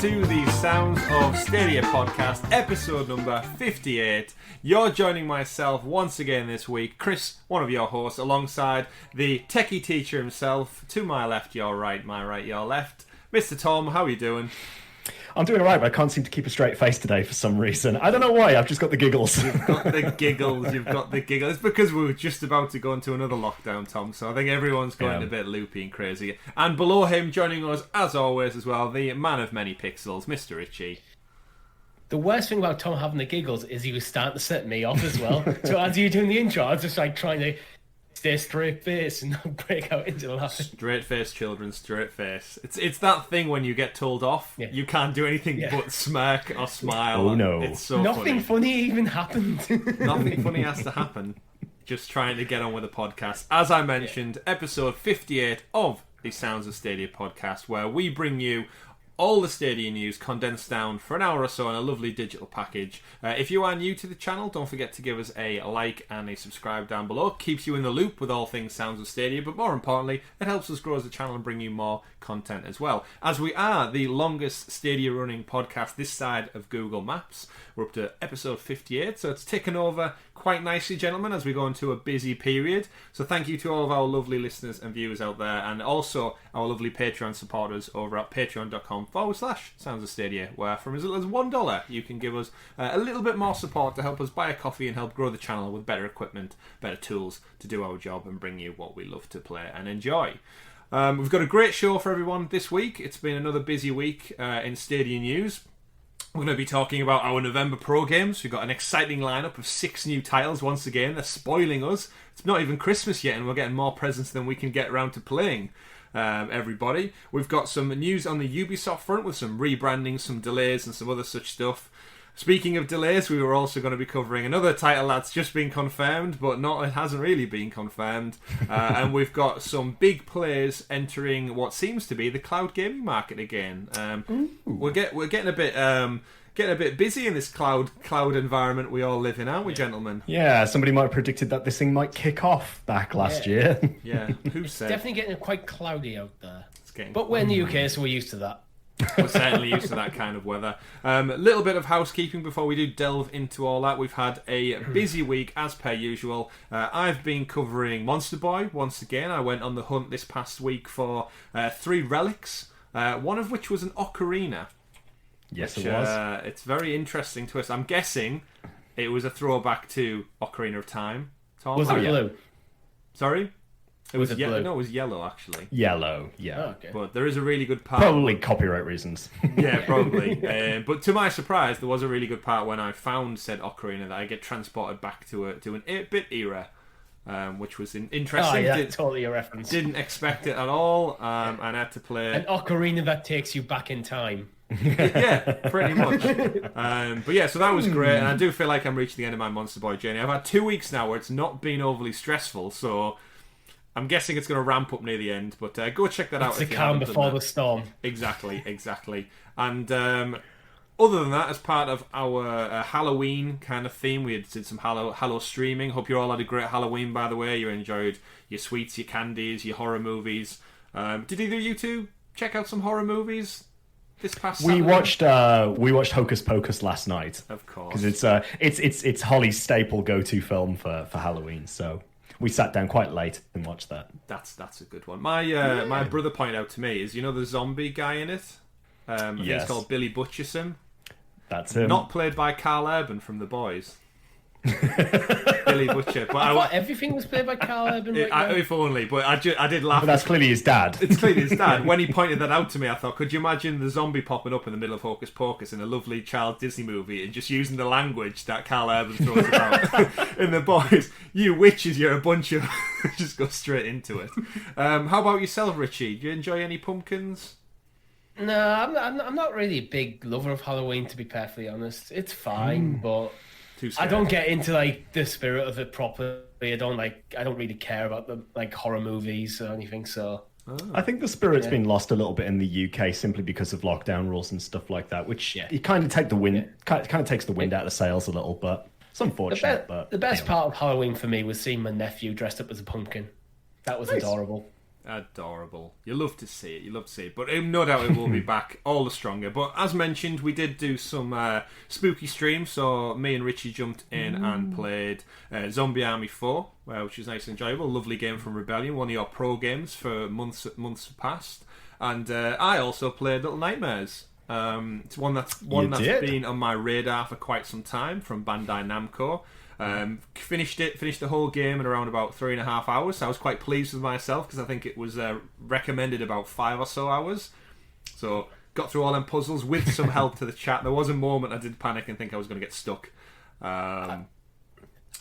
to the Sounds of Stadia podcast, episode number 58. You're joining myself once again this week, Chris, one of your hosts, alongside the techie teacher himself. To my left, your right, my right, your left. Mr. Tom, how are you doing? I'm doing alright, but I can't seem to keep a straight face today for some reason. I don't know why, I've just got the giggles. You've got the giggles, It's because we were just about to go into another lockdown, Tom, so I think everyone's going a bit loopy and crazy. And below him, joining us, as always, as well, the man of many pixels, Mr. Richie. The worst thing about Tom having the giggles is he was starting to set me off as well. So as you were doing the intro, I was just like trying to stay straight face and not break out into laughing. Straight face, children, straight face. It's that thing when you get told off, you can't do anything but smirk or smile. Oh no. It's so Nothing funny even happened. Nothing funny has to happen. Just trying to get on with the podcast. As I mentioned, episode 58 of the Sounds of Stadia podcast, where we bring you all the Stadia news condensed down for an hour or so in a lovely digital package. If you are new to the channel, don't forget to give us a like and a subscribe down below. It keeps you in the loop with all things Sounds of Stadia, but more importantly, it helps us grow as a channel and bring you more content as well. As we are the longest Stadia running podcast this side of Google Maps, we're up to episode 58, so it's ticking over quite nicely, gentlemen, as we go into a busy period. So thank you to all of our lovely listeners and viewers out there, and also our lovely Patreon supporters over at patreon.com/Sounds of Stadia, where from as little as $1 you can give us a little bit more support to help us buy a coffee and help grow the channel with better equipment, better tools to do our job and bring you what we love to play and enjoy. We've got a great show for everyone this week. It's been another busy week in Stadia news. We're going to be talking about our November Pro games. We've got an exciting lineup of 6 new titles once again. They're spoiling us. It's not even Christmas yet and we're getting more presents than we can get around to playing, everybody. We've got some news on the Ubisoft front with some rebranding, some delays and some other such stuff. Speaking of delays, we were also going to be covering another title that's just been confirmed, but it hasn't really been confirmed. And we've got some big players entering what seems to be the cloud gaming market again. We're getting a bit busy in this cloud environment we all live in, aren't we, gentlemen? Yeah, somebody might have predicted that this thing might kick off back last year. Yeah, who said? Definitely getting quite cloudy out there. But But we're in the UK, so we're used to that. We're certainly used to that kind of weather. A little bit of housekeeping before we do delve into all that. We've had a busy week as per usual. I've been covering Monster Boy once again. I went on the hunt this past week for 3 relics, one of which was an ocarina. Yes, which, it was. It's very interesting twist. I'm guessing it was a throwback to Ocarina of Time. Tom? Was it blue? Sorry? It was blue? No, it was yellow, actually. Yellow, yeah. Oh, okay. But there is a really good part. Probably copyright reasons. Yeah, probably. But to my surprise, there was a really good part when I found said ocarina that I get transported back to an 8-bit era, which was interesting. Oh, yeah, totally a reference. Didn't expect it at all, and I had to play An ocarina that takes you back in time. Yeah, pretty much. But yeah, so that was great, and I do feel like I'm reaching the end of my Monster Boy journey. I've had 2 weeks now where it's not been overly stressful, so I'm guessing it's going to ramp up near the end, but go check that out. It's the calm before the storm. Exactly. And other than that, as part of our Halloween kind of theme, we did some Hallow streaming. Hope you all had a great Halloween, by the way. You enjoyed your sweets, your candies, your horror movies. Did either of you two check out some horror movies this past Saturday? We watched Hocus Pocus last night. Of course. Because it's Holly's staple go-to film for Halloween, so we sat down quite late and watched that. That's a good one. My brother pointed out to me is, the zombie guy in it? I think it's called Billy Butcherson. That's him. Not played by Carl Urban from The Boys. Billy Butcher. But I thought everything was played by Carl Urban. If only, but I did laugh. But that's clearly his dad. It's clearly his dad. When he pointed that out to me, I thought, could you imagine the zombie popping up in the middle of Hocus Pocus in a lovely child Disney movie and just using the language that Carl Urban throws about in The Boys? You witches, you're a bunch of... just go straight into it. How about yourself, Richie? Do you enjoy any pumpkins? No, I'm not really a big lover of Halloween, to be perfectly honest. It's fine, but I don't get into the spirit of it properly. I don't really care about the horror movies or anything. So I think the spirit's been lost a little bit in the UK simply because of lockdown rules and stuff like that, which it kind of takes the wind out of the sails a little. But it's unfortunate. The best part of Halloween for me was seeing my nephew dressed up as a pumpkin. That was adorable. Adorable. You love to see it. You love to see it. But no doubt it will be back all the stronger. But as mentioned, we did do some spooky streams. So me and Richie jumped in and played Zombie Army 4, which was nice and enjoyable. Lovely game from Rebellion, one of your pro games for months past. And I also played Little Nightmares. It's one that's been on my radar for quite some time from Bandai Namco. Finished the whole game in around about 3.5 hours. So I was quite pleased with myself because I think it was recommended about 5 or so hours. So got through all them puzzles with some help to the chat. There was a moment I did panic and think I was going to get stuck.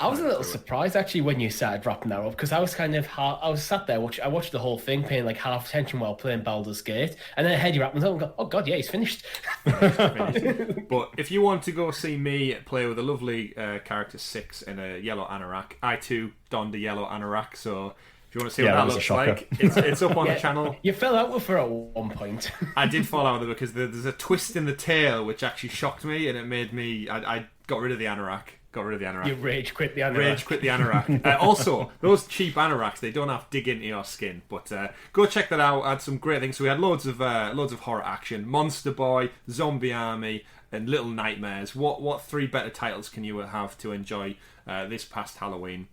I was a little surprised actually when you started wrapping that up because I was sat there I watched the whole thing paying like half attention while playing Baldur's Gate, and then I heard you wrapping it up and go, oh god, yeah, he's finished. But if you want to go see me play with a lovely character 6 in a yellow anorak, I too donned a yellow anorak, so if you want to see what that looks like, it's up on the channel. You fell out with her at one point. I did fall out with her because there's a twist in the tail which actually shocked me, and it made me I got rid of the anorak. You rage quit the anorak. Also, those cheap anoraks, they don't have to dig into your skin. But go check that out. Had some great things. So we had loads of horror action. Monster Boy, Zombie Army, and Little Nightmares. What 3 better titles can you have to enjoy this past Halloween?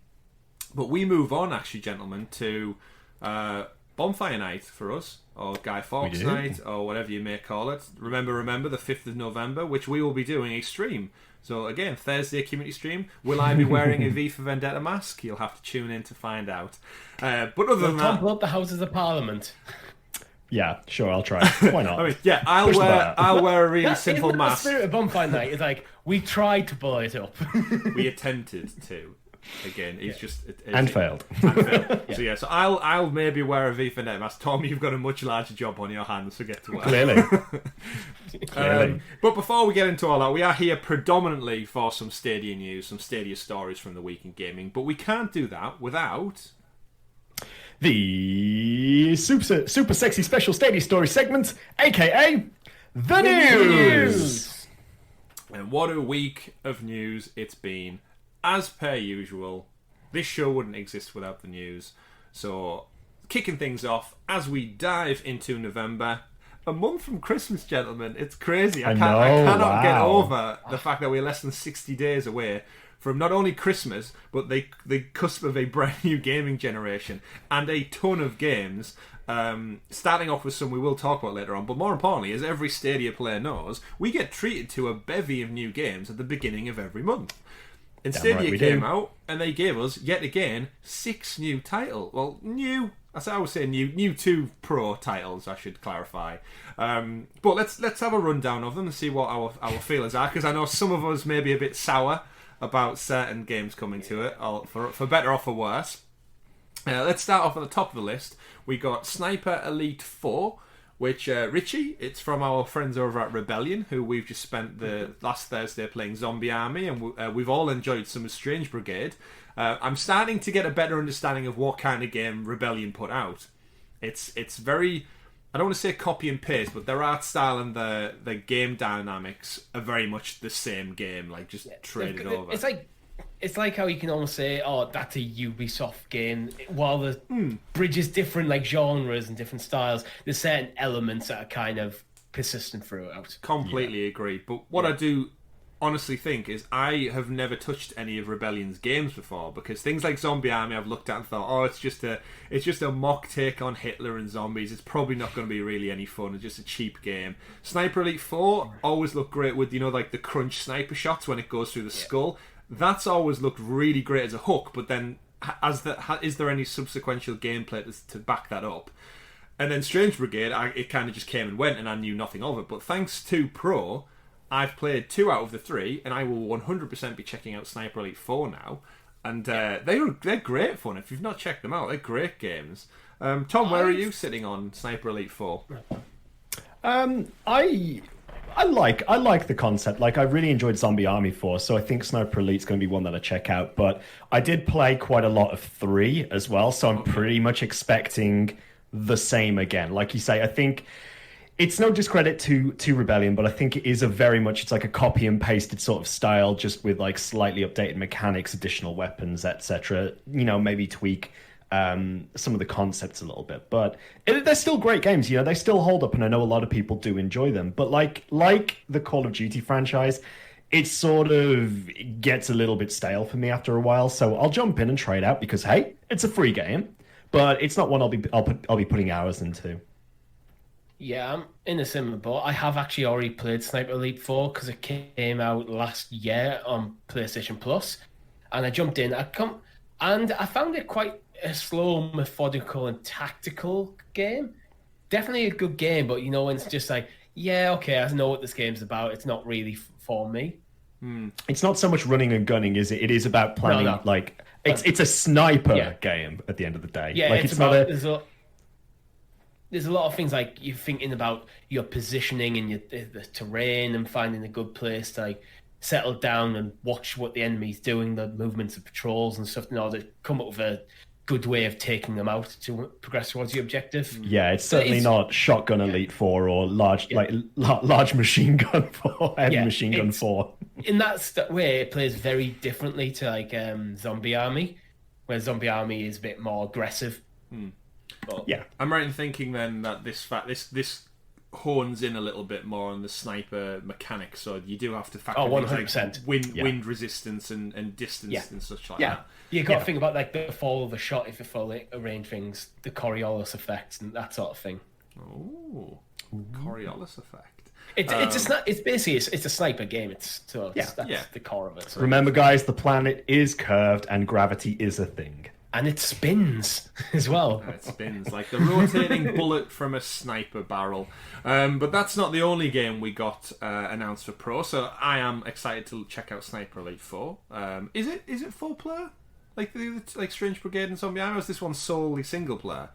But we move on, actually, gentlemen, to Bonfire Night for us, or Guy Fawkes Night, or whatever you may call it. Remember, the 5th of November, which we will be doing a stream. So again, Thursday community stream. Will I be wearing a V for Vendetta mask? You'll have to tune in to find out. But other than that, topple up the Houses of Parliament. Yeah, sure, I'll try. Why not? I mean, yeah, I'll wear a really simple mask. The spirit of Bonfire Night is like we tried to blow it up. We attempted to. Again, it's just failed. Yeah. So I'll maybe wear a V for Vendetta mask. Tom, you've got a much larger job on your hands to get to work. Clearly. But before we get into all that, we are here predominantly for some Stadia news, some Stadia stories from the week in gaming. But we can't do that without the super sexy special Stadia story segment, aka the news. And what a week of news it's been. As per usual, this show wouldn't exist without the news. So, kicking things off, as we dive into November, a month from Christmas, gentlemen. It's crazy. I cannot get over the fact that we're less than 60 days away from not only Christmas, but the cusp of a brand new gaming generation and a ton of games. Starting off with some we will talk about later on, but more importantly, as every Stadia player knows, we get treated to a bevy of new games at the beginning of every month. And Stadia came out, and they gave us, yet again, 6 new titles. Well, new, as I would say, new 2 pro titles, I should clarify. But let's have a rundown of them and see what our feelers are, because I know some of us may be a bit sour about certain games coming to it, for better or for worse. Let's start off at the top of the list. We got Sniper Elite 4, which, Richie, it's from our friends over at Rebellion, who we've just spent the last Thursday playing Zombie Army, and we've all enjoyed some Strange Brigade. I'm starting to get a better understanding of what kind of game Rebellion put out. It's very, I don't want to say copy and paste, but their art style and the game dynamics are very much the same game, like just traded over. It's like how you can almost say, oh, that's a Ubisoft game. While the bridges different like genres and different styles, there's certain elements that are kind of persistent throughout. Completely agree. But what I do honestly think is I have never touched any of Rebellion's games before, because things like Zombie Army I've looked at and thought, oh, it's just a mock take on Hitler and zombies. It's probably not going to be really any fun. It's just a cheap game. Sniper Elite 4 always looked great with, like the crunch sniper shots when it goes through the skull. That's always looked really great as a hook, but then is there any subsequential gameplay to back that up? And then Strange Brigade, it kind of just came and went and I knew nothing of it. But thanks to Pro, I've played 2 out of the 3, and I will 100% be checking out Sniper Elite 4 now. And they're great fun. If you've not checked them out, they're great games. Tom, where are you sitting on Sniper Elite 4? I like the concept. Like, I really enjoyed Zombie Army 4, so I think Sniper Elite's going to be one that I check out. But I did play quite a lot of 3 as well, so I'm pretty much expecting the same again. Like you say, I think it's no discredit to Rebellion, but I think it is it's like a copy and pasted sort of style, just with like slightly updated mechanics, additional weapons, etc. Maybe tweak some of the concepts a little bit, but they're still great games. You know, they still hold up, and I know a lot of people do enjoy them. But like the Call of Duty franchise, it sort of gets a little bit stale for me after a while. So I'll jump in and try it out because hey, it's a free game, but it's not one I'll be putting hours into. Yeah, I'm in a similar boat. I have actually already played Sniper Elite 4 because it came out last year on PlayStation Plus, and I jumped in. And I found it quite a slow, methodical, and tactical game. Definitely a good game, but you know, when it's just like, yeah, okay, I know what this game's about. It's not really for me. It's not so much running and gunning, is it? It is about planning. No. Like it's a sniper game at the end of the day. Yeah, like, it's about there's a lot of things like you're thinking about your positioning and the terrain and finding a good place to like settle down and watch what the enemy's doing, the movements of patrols and stuff in order to come up with a good way of taking them out to progress towards your objective. Yeah, it's certainly not Shotgun Elite 4 or large machine gun 4, heavy machine gun 4. In that way, it plays very differently to like Zombie Army, where Zombie Army is a bit more aggressive. But yeah, I'm right in thinking then that this hones in a little bit more on the sniper mechanics, so you do have to factor 100%. Like wind resistance and distance and such like that. You got to think about like the fall of a shot if you fall range things, the Coriolis effects and that sort of thing. Oh, Coriolis effect. It's basically a sniper game. That's the core of it. So. Remember, guys, the planet is curved and gravity is a thing. And it spins as well. It spins like the rotating bullet from a sniper barrel. But that's not the only game we got announced for Pro, so I am excited to check out Sniper Elite 4. Is it full player? Like Strange Brigade and Zombie Army, or is this one solely single player?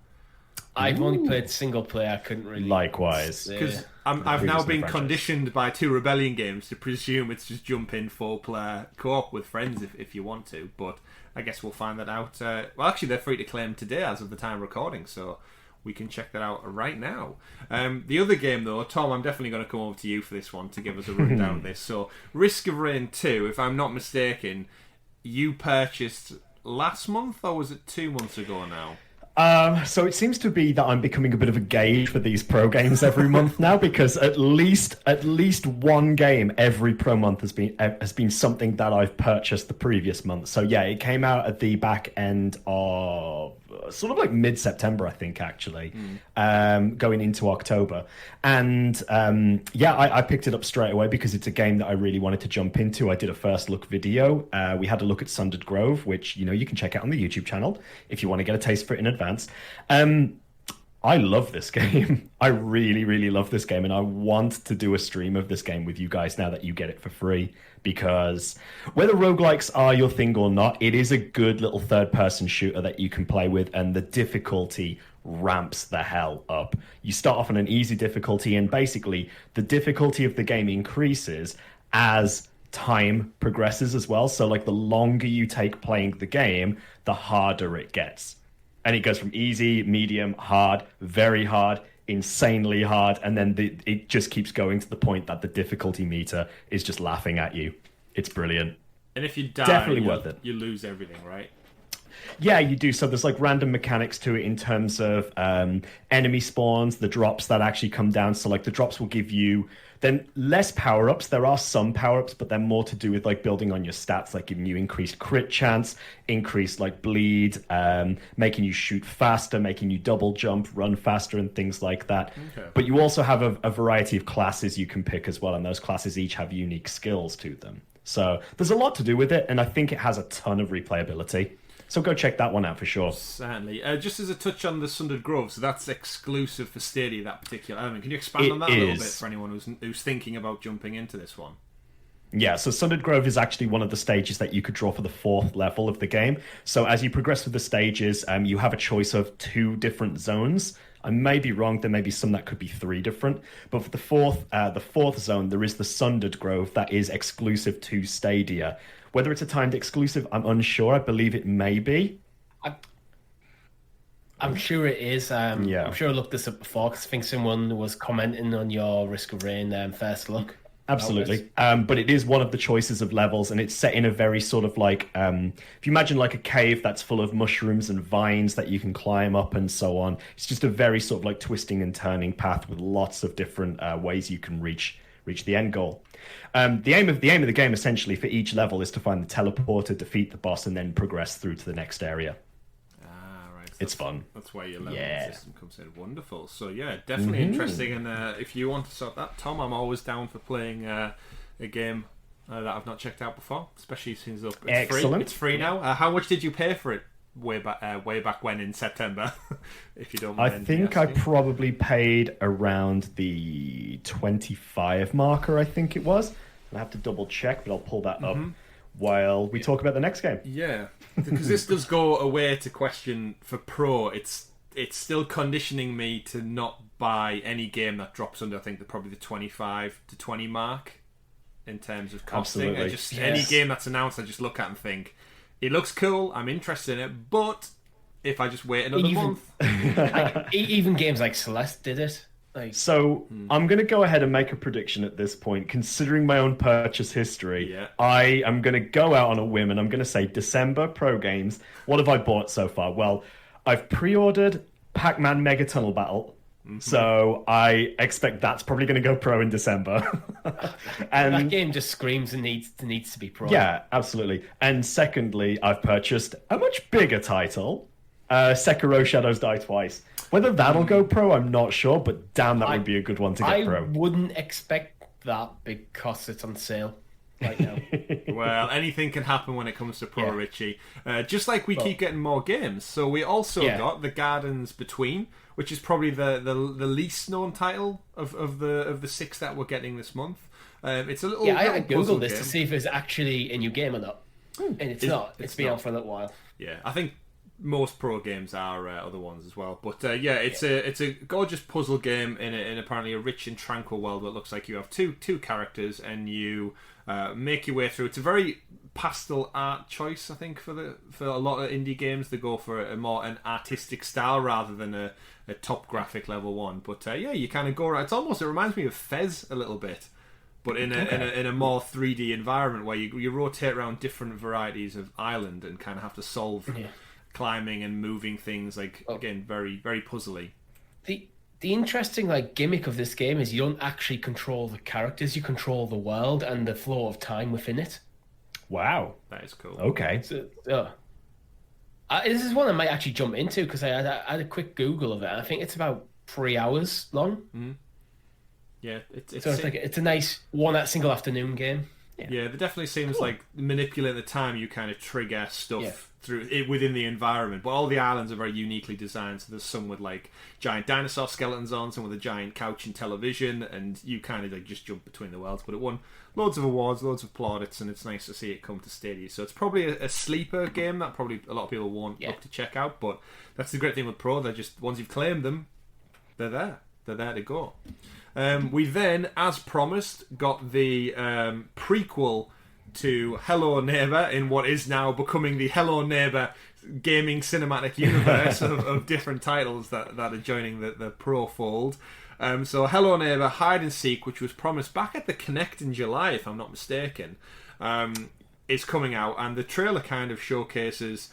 I've only played single player. I couldn't really. Likewise, because I've now been conditioned by 2 Rebellion games to presume it's just jump in 4-player co-op with friends if you want to. But I guess we'll find that out. Well, actually, they're free to claim today as of the time of recording, so we can check that out right now. The other game, though, Tom, I'm definitely going to come over to you for this one to give us a rundown of this. So, Risk of Rain 2, if I'm not mistaken, you purchased last month, or was it 2 months ago now? So it seems to be that I'm becoming a bit of a gauge for these pro games every month now, because at least one game every pro month has been something that I've purchased the previous month. So yeah, it came out at the back end of sort of like mid-September, I think, actually, going into October. And I picked it up straight away because it's a game that I really wanted to jump into. I did a first look video. We had a look at Sundered Grove, which, you know, you can check out on the YouTube channel if you want to get a taste for it in advance. I love this game. I really, really love this game, and I want to do a stream of this game with you guys now that you get it for free, because whether roguelikes are your thing or not, it is a good little third-person shooter that you can play with, and the difficulty ramps the hell up. You start off on an easy difficulty, and basically the difficulty of the game increases as time progresses as well. So like the longer you take playing the game, the harder it gets. And it goes from easy, medium, hard, very hard, insanely hard, and then it just keeps going to the point that the difficulty meter is just laughing at you. It's brilliant. And if you die, definitely worth it. You lose everything, right? Yeah, you do. So there's like random mechanics to it in terms of enemy spawns, the drops that actually come down. So like the drops will give you then less power-ups. There are some power-ups, but they're more to do with like building on your stats, like giving you increased crit chance, increased like bleed, making you shoot faster, making you double jump, run faster, and things like that. Okay. But you also have a variety of classes you can pick as well, and those classes each have unique skills to them. So there's a lot to do with it, and I think it has a ton of replayability. So go check that one out for sure. Certainly. Just as a touch on the Sundered Grove, so that's exclusive for Stadia, that particular element. Can you expand on that a little bit for anyone who's thinking about jumping into this one? Yeah, so Sundered Grove is actually one of the stages that you could draw for the 4th level of the game. So as you progress through the stages, you have a choice of 2 different zones. I may be wrong, there may be some that could be 3 different. But for the fourth zone, there is the Sundered Grove that is exclusive to Stadia. Whether it's a timed exclusive, I'm unsure. I believe it may be. I'm sure it is. I'm sure I looked this up before because I think someone was commenting on your Risk of Rain first look. Absolutely. But it is one of the choices of levels, and it's set in a very sort of like, if you imagine like a cave that's full of mushrooms and vines that you can climb up and so on. It's just a very sort of like twisting and turning path with lots of different ways you can reach the end goal. The aim of the game essentially for each level is to find the teleporter, defeat the boss, and then progress through to the next area. Right. So it's fun. That's where your leveling system comes in. Wonderful. So yeah, definitely interesting. And if you want to sort that, Tom, I'm always down for playing a game that I've not checked out before, especially since it's Excellent. free. It's free now. How much did you pay for it way back when in September? If you don't mind. I think I probably paid around the 25 marker. I think it was. I have to double check, but I'll pull that up while we talk about the next game. Yeah, because this does go away to question for Pro. It's still conditioning me to not buy any game that drops under, I think, probably the 25 to 20 mark in terms of costing. Absolutely. Any game that's announced, I just look at and think, it looks cool, I'm interested in it, but if I just wait another month... even games like Celeste did it. I'm going to go ahead and make a prediction at this point. Considering my own purchase history, I am going to go out on a whim and I'm going to say December Pro games. What have I bought so far? Well, I've pre-ordered Pac-Man Mega Tunnel Battle. So I expect that's probably going to go Pro in December. And that game just screams and needs to be Pro. Yeah, absolutely. And secondly, I've purchased a much bigger title, Sekiro Shadows Die Twice. Whether that'll go Pro, I'm not sure, but damn, that would be a good one to get Pro. I wouldn't expect that because it's on sale right now. Well, anything can happen when it comes to Pro, Richie. Just like we keep getting more games. So we also got The Gardens Between, which is probably the least known title of the 6 that we're getting this month. It's a little I googled this game to see if it's actually a new game or not, and it's not. It's been out for a little while. Yeah, I think most Pro games are other ones as well. But it's a gorgeous puzzle game in apparently a rich and tranquil world that looks like you have two characters and you make your way through. It's a very pastel art choice, I think, for a lot of indie games. They go for an artistic style rather than a top graphic level one. But you kind of go around. It reminds me of Fez a little bit, but in a more 3D environment where you rotate around different varieties of island and kind of have to solve climbing and moving things. Again, very very puzzly. The interesting gimmick of this game is you don't actually control the characters; you control the world and the flow of time within it. Wow, that is cool. Okay, so, this is one I might actually jump into because I had a quick Google of it. I think it's about 3 hours long. Yeah, it's a nice single afternoon game. Yeah, there definitely seems like manipulating the time you kind of trigger stuff through it within the environment. But all the islands are very uniquely designed. So there's some with giant dinosaur skeletons on, some with a giant couch and television, and you kind of just jump between the worlds. But it won loads of awards, loads of plaudits, and it's nice to see it come to Stadia. So it's probably a sleeper game that probably a lot of people won't look to check out. But that's the great thing with Pro. They're just, once you've claimed them, they're there. They're there to go. We then, as promised, got the prequel to Hello Neighbor in what is now becoming the Hello Neighbor gaming cinematic universe of different titles that are joining the Pro fold. So Hello Neighbor Hide and Seek, which was promised back at the Connect in July, if I'm not mistaken, is coming out, and the trailer kind of showcases...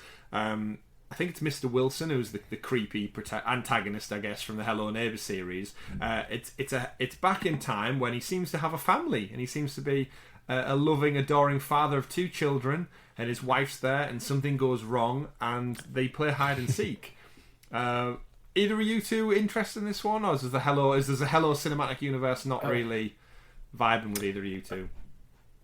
I think it's Mr. Wilson, who's the creepy antagonist, I guess, from the Hello Neighbor series. It's back in time when he seems to have a family, and he seems to be a loving, adoring father of 2 children, and his wife's there, and something goes wrong, and they play hide and seek. Either of you two interested in this one, or is the Hello cinematic universe not really vibing with either of you two?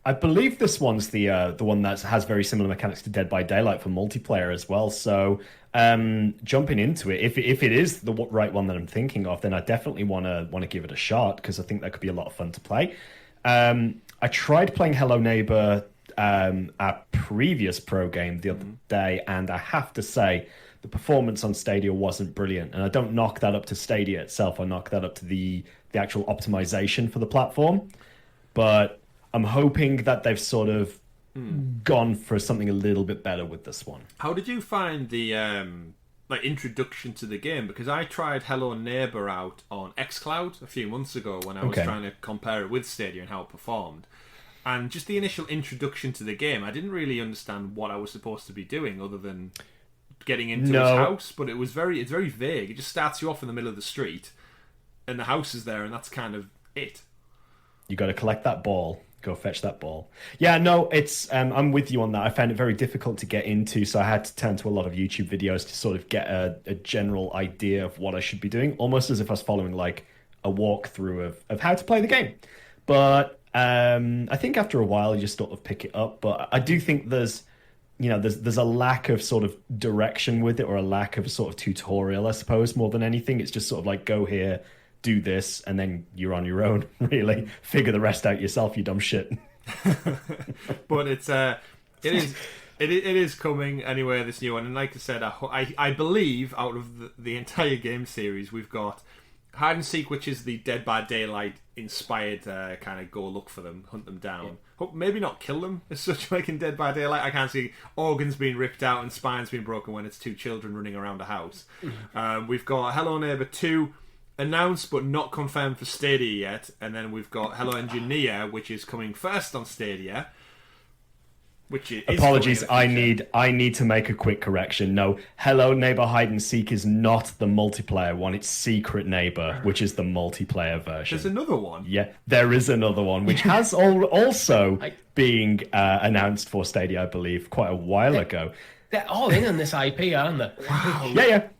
I believe this one's the one that has very similar mechanics to Dead by Daylight for multiplayer as well. So jumping into it, if it is the right one that I'm thinking of, then I definitely want to give it a shot because I think that could be a lot of fun to play. I tried playing Hello Neighbor, a previous Pro game the other day, and I have to say the performance on Stadia wasn't brilliant. And I don't knock that up to Stadia itself. I knock that up to the actual optimization for the platform. But I'm hoping that they've sort of gone for something a little bit better with this one. How did you find the like introduction to the game, because I tried Hello Neighbor out on xCloud a few months ago when I was trying to compare it with Stadia and how it performed. And just the initial introduction to the game, I didn't really understand what I was supposed to be doing other than getting into his house. But it's very vague. It just starts you off in the middle of the street, and the house is there, and that's kind of it. You got to collect that ball. Go fetch that ball. Yeah, no, it's. I'm with you on that. I found it very difficult to get into, so I had to turn to a lot of YouTube videos to sort of get a general idea of what I should be doing, almost as if I was following like a walkthrough of how to play the game. But I think after a while you just sort of pick it up. But I do think there's a lack of sort of direction with it, or a lack of sort of tutorial, I suppose, more than anything. It's just sort of like, go here, do this, and then you're on your own, really. Figure the rest out yourself, you dumb shit. But it is coming anyway, this new one. And like I said, I believe out of the entire game series, we've got Hide and Seek, which is the Dead by Daylight inspired kind of go look for them, hunt them down. Hope maybe not kill them as such, like in Dead by Daylight. I can't see organs being ripped out and spines being broken when it's two children running around a house. We've got Hello Neighbor 2 announced but not confirmed for Stadia yet, and then we've got Hello Engineer, which is coming first on Stadia. Which is apologies, I need to make a quick correction. No, Hello Neighbor Hide and Seek is not the multiplayer one. It's Secret Neighbor, which is the multiplayer version. There's another one. Yeah, there is another one, which has also being announced for Stadia, I believe, quite a while ago. They're all in on this IP, aren't they? Wow.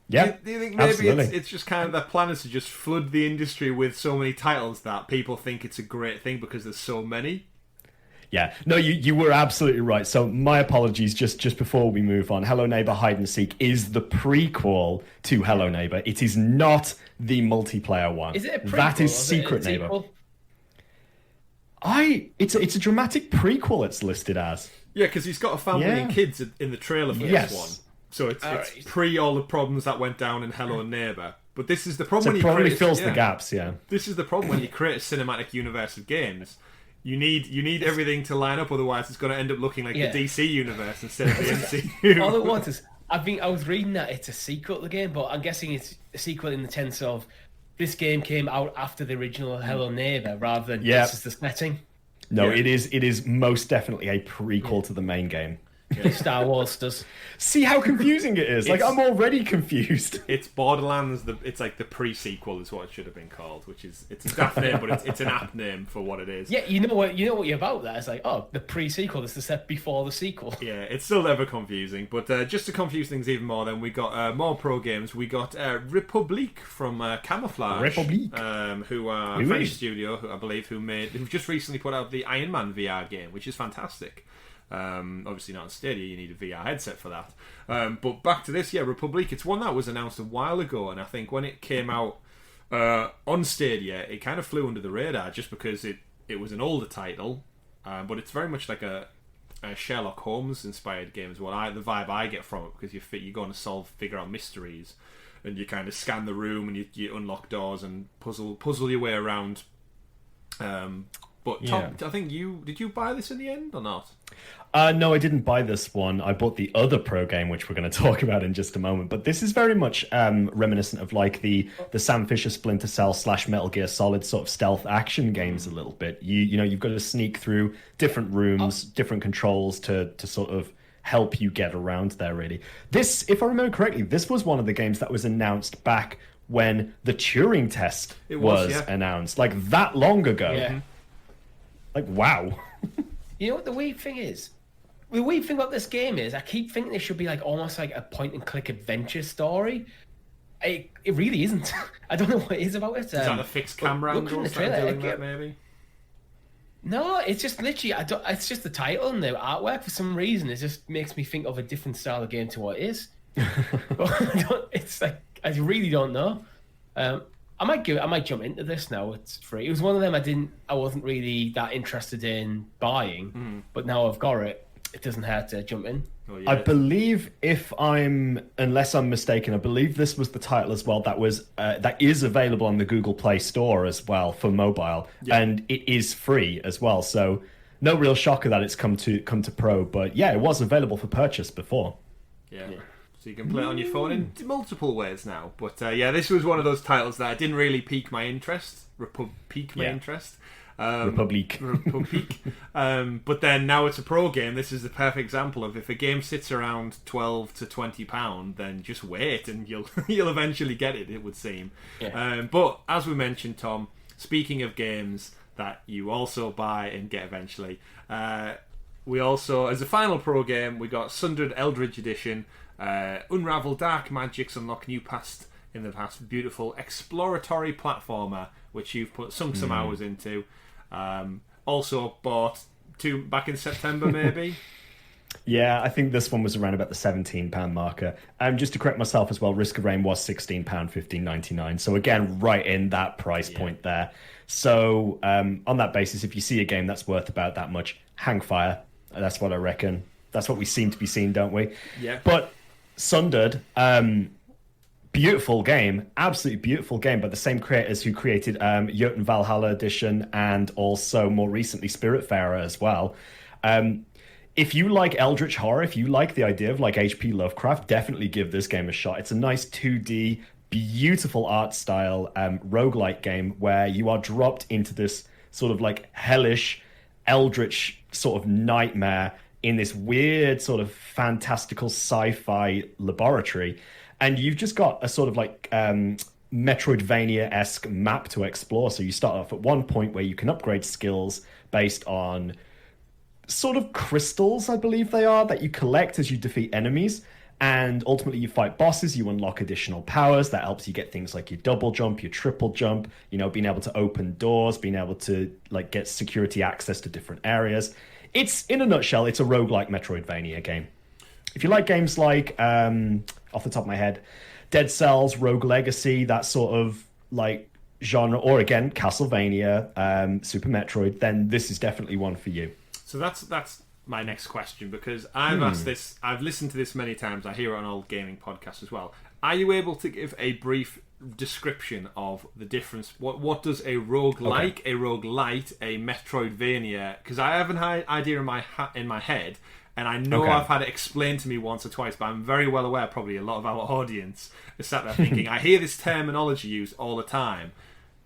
Yeah. Do you think maybe it's just kind of their plan is to just flood the industry with so many titles that people think it's a great thing because there's so many? Yeah, no, you were absolutely right. So my apologies, just before we move on. Hello Neighbor Hide and Seek is the prequel to Hello Neighbor. It is not the multiplayer one. Is it a prequel? That is Secret Neighbor. It's a dramatic prequel, it's listed as. Yeah, because he's got a family and kids in the trailer for this one. So it's pre all the problems that went down in Hello Neighbor. But this is the problem. So it probably fills the gaps, yeah. This is the problem when you create a cinematic universe of games. You need everything to line up, otherwise it's going to end up looking like the DC universe instead of the MCU. All it was is, I was reading that it's a sequel to the game, but I'm guessing it's a sequel in the sense of this game came out after the original Hello Neighbor, rather than this is the setting. No, it is most definitely a prequel to the main game. Yeah. Star Wars does. See how confusing it is. Like, I'm already confused. It's Borderlands. It's like the pre-sequel is what it should have been called, which is it's a daft name, but it's an apt name for what it is. Yeah, you know what you're about. That it's like, oh, the pre-sequel is the step before the sequel. Yeah, it's still ever confusing. But just to confuse things even more, then we got more pro games. We got Republique from Camouflage, who are a French studio, who I believe who've just recently put out the Iron Man VR game, which is fantastic. Obviously not on Stadia, you need a VR headset for that. But back to this, Republique, it's one that was announced a while ago, and I think when it came out on Stadia, it kind of flew under the radar just because it was an older title, but it's very much like a Sherlock Holmes inspired game as well. The vibe I get from it, because you're going to figure out mysteries, and you kind of scan the room and you unlock doors and puzzle your way around. But Tom, I think did you buy this in the end or not? No, I didn't buy this one. I bought the other pro game, which we're going to talk about in just a moment. But this is very much reminiscent of like the Sam Fisher Splinter Cell / Metal Gear Solid sort of stealth action games a little bit. You've got to sneak through different rooms, different controls to sort of help you get around there, really. This, if I remember correctly, this was one of the games that was announced back when the Turing test was announced, like that long ago. Yeah. Like, wow. You know what the weird thing is? The weird thing about this game is I keep thinking it should be like almost like a point-and-click adventure story. It really isn't. I don't know what it is about it. Is that a fixed camera angle? Maybe? No, it's just literally, it's just the title and the artwork for some reason. It just makes me think of a different style of game to what it is. It's like, I really don't know. I might jump into this now. It's free. It was one of them I wasn't really that interested in buying, but now I've got it. It doesn't hurt to jump in. Oh, yeah. I believe, unless I'm mistaken, I believe this was the title as well that is available on the Google Play Store as well for mobile, and it is free as well. So no real shocker that it's come to Pro, but yeah, it was available for purchase before. Yeah. So you can play it on your phone in multiple ways now. But this was one of those titles that didn't really pique my interest. Interest. Republic. But then now it's a pro game. This is the perfect example of if a game sits around £12 to £20, then just wait and you'll eventually get it. It would seem. Yeah. But as we mentioned, Tom, speaking of games that you also buy and get eventually, we also, as a final pro game, we got Sundered Eldritch Edition, Unravel Dark Magics, Unlock New Past in the Past, beautiful exploratory platformer which you've sunk some hours into. Also bought back in September, maybe. Yeah, I think this one was around about the £17 marker. Just to correct myself as well, Risk of Rain was £16, $15.99. So again, right in that price point there. So on that basis, if you see a game that's worth about that much, hang fire. That's what I reckon. That's what we seem to be seeing, don't we? Yeah. But Sundered, beautiful game, absolutely beautiful game by the same creators who created Jotun Valhalla Edition and also more recently Spiritfarer as well. If you like Eldritch Horror, if you like the idea of like H.P. Lovecraft, definitely give this game a shot. It's a nice 2D, beautiful art style roguelike game where you are dropped into this sort of like hellish, eldritch sort of nightmare in this weird sort of fantastical sci-fi laboratory. And you've just got a sort of like Metroidvania-esque map to explore. So you start off at one point where you can upgrade skills based on sort of crystals, I believe they are, that you collect as you defeat enemies. And ultimately you fight bosses, you unlock additional powers. That helps you get things like your double jump, your triple jump, being able to open doors, being able to like get security access to different areas. It's, in a nutshell, it's a roguelike Metroidvania game. If you like games like, off the top of my head, Dead Cells, Rogue Legacy, that sort of like genre, or again, Castlevania, Super Metroid, then this is definitely one for you. So that's my next question, because I've asked this, I've listened to this many times, I hear it on old gaming podcasts as well. Are you able to give a brief description of the difference? What does a roguelike, a roguelite, a Metroidvania, because I have an idea in my head, and I know I've had it explained to me once or twice, but I'm very well aware probably a lot of our audience is sat there thinking, I hear this terminology used all the time.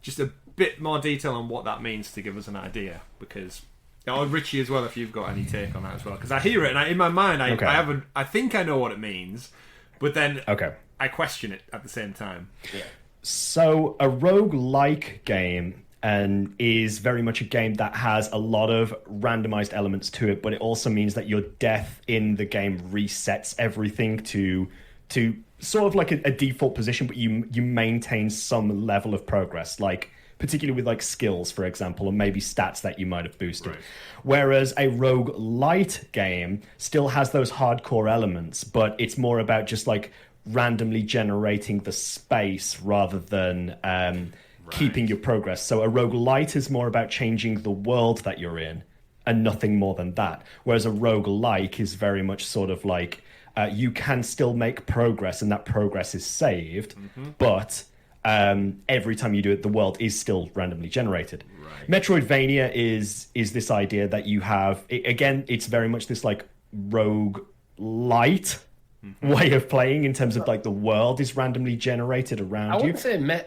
Just a bit more detail on what that means to give us an idea, because... Or Richie as well, if you've got any take on that as well. Because I hear it, and in my mind, I think I know what it means, but then I question it at the same time. Yeah. So a roguelike game is very much a game that has a lot of randomized elements to it, but it also means that your death in the game resets everything to sort of like a default position, but you maintain some level of progress, like particularly with like skills, for example, or maybe stats that you might have boosted. Right. Whereas a roguelite game still has those hardcore elements, but it's more about just like randomly generating the space rather than keeping your progress. So a roguelite is more about changing the world that you're in and nothing more than that. Whereas a roguelike is very much sort of like you can still make progress and that progress is saved, but every time you do it, the world is still randomly generated. Right. Metroidvania is this idea that you have, again, it's very much this like roguelite way of playing in terms of like the world is randomly generated around you.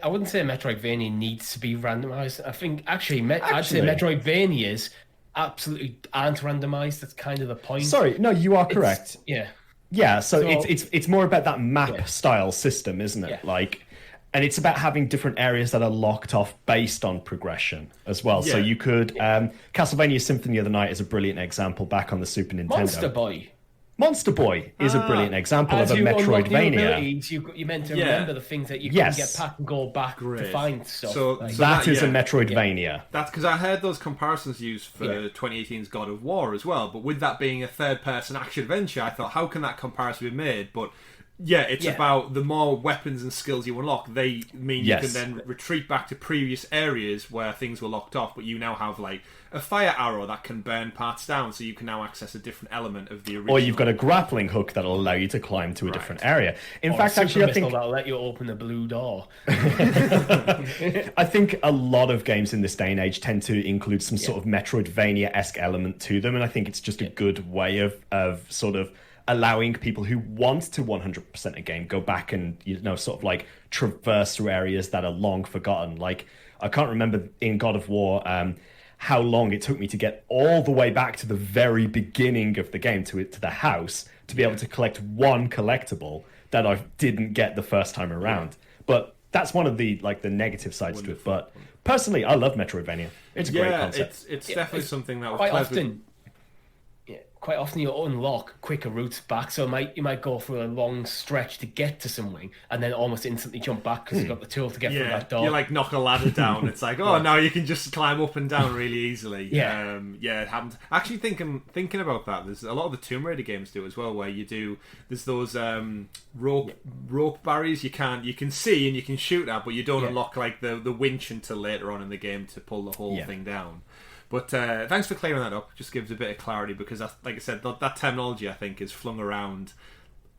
I wouldn't say Metroidvania needs to be randomized. I think I'd say Metroidvanias absolutely aren't randomized. That's kind of the point. Sorry, no, you are correct. Yeah, so it's more about that map style system, isn't it? Yeah. And it's about having different areas that are locked off based on progression as well. Yeah. So you could... Castlevania Symphony of the Night is a brilliant example back on the Super Nintendo. Monster Boy is a brilliant example of a Metroidvania. You're meant to remember the things that you can get back and go back to find stuff. So that is a Metroidvania. Yeah. That's because I heard those comparisons used for 2018's God of War as well. But with that being a third-person action-adventure, I thought, how can that comparison be made? But... Yeah, it's about the more weapons and skills you unlock, they mean you can then retreat back to previous areas where things were locked off, but you now have like a fire arrow that can burn parts down, so you can now access a different element of the original. Or you've got a grappling hook that'll allow you to climb to a different area. In fact, actually, I think that'll let you open a blue door. I think a lot of games in this day and age tend to include some sort of Metroidvania-esque element to them, and I think it's just a good way of sort of allowing people who want to 100% a game go back and, sort of like traverse through areas that are long forgotten. Like, I can't remember in God of War how long it took me to get all the way back to the very beginning of the game, to the house, to be able to collect one collectible that I didn't get the first time around. But that's one of the negative sides to it. But personally, I love Metroidvania. It's a great concept. It's definitely something that was quite often. Quite often you unlock quicker routes back, so you might go through a long stretch to get to something, and then almost instantly jump back because you've got the tool to get through that door. You knock a ladder down. It's like, now you can just climb up and down really easily. It happens. Actually, thinking about that, there's a lot of the Tomb Raider games do as well, where there's those rope barriers you can see and you can shoot at, but you don't unlock like the winch until later on in the game to pull the whole thing down. But thanks for clearing that up. Just gives a bit of clarity, because, like I said, that terminology, I think, is flung around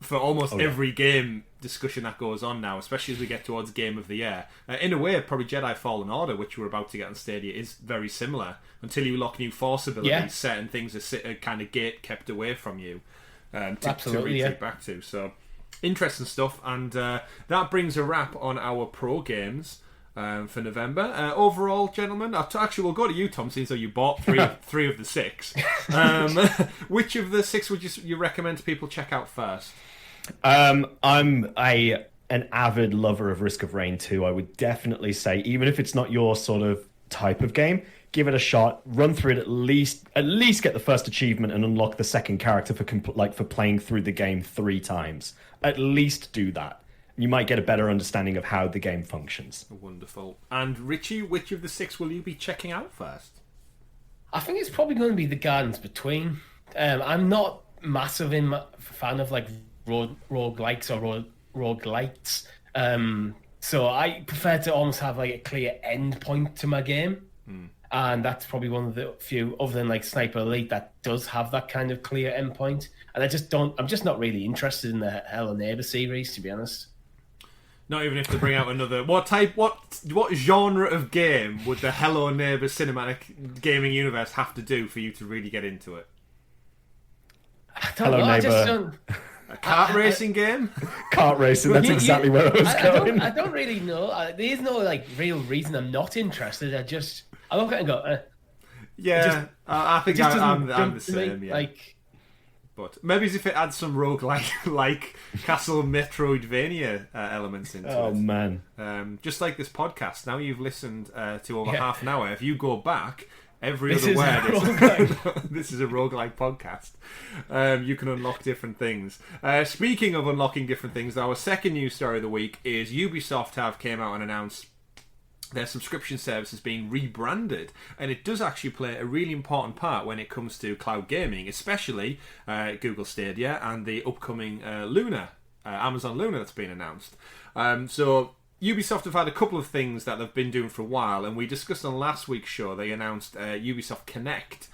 for almost every game discussion that goes on now, especially as we get towards Game of the Year. In a way, probably Jedi Fallen Order, which we're about to get on Stadia, is very similar. Until you lock new Force abilities, certain things are kind of kept away from you to retreat back to. So, interesting stuff. And that brings a wrap on our pro games for November. Overall, gentlemen, actually we'll go to you, Tom, since you bought three of the 6. Which of the 6 would you recommend people check out first? I'm an avid lover of Risk of Rain 2. I would definitely say, even if it's not your sort of type of game, give it a shot, run through it, at least get the first achievement and unlock the second character for playing through the game 3 times. At least do that. You might get a better understanding of how the game functions. Wonderful. And Richie, which of the 6 will you be checking out first? I think it's probably going to be The Gardens Between. I'm not massive fan of like roguelikes or roguelites. So I prefer to almost have like a clear end point to my game. And that's probably one of the few, other than like Sniper Elite, that does have that kind of clear end point. And I'm just not really interested in the Hello Neighbor series, to be honest. Not even if they bring out another... What genre of game would the Hello Neighbor cinematic gaming universe have to do for you to really get into it? Hello Neighbor. A kart racing game? Kart racing, that's exactly where I was going. I don't really know. There is no like real reason I'm not interested. I look at it and go, I think I'm the same, yeah. Like... But maybe if it adds some roguelike like Castle Metroidvania elements into it. Oh, man. Just like this podcast. Now you've listened to over half an hour. If you go back, every other word this is a roguelike podcast. You can unlock different things. Speaking of unlocking different things, our second news story of the week is Ubisoft came out and announced their subscription service is being rebranded, and it does actually play a really important part when it comes to cloud gaming, especially Google Stadia and the upcoming Luna, Amazon Luna that's been announced. So Ubisoft have had a couple of things that they've been doing for a while, and we discussed on last week's show. They announced Ubisoft Connect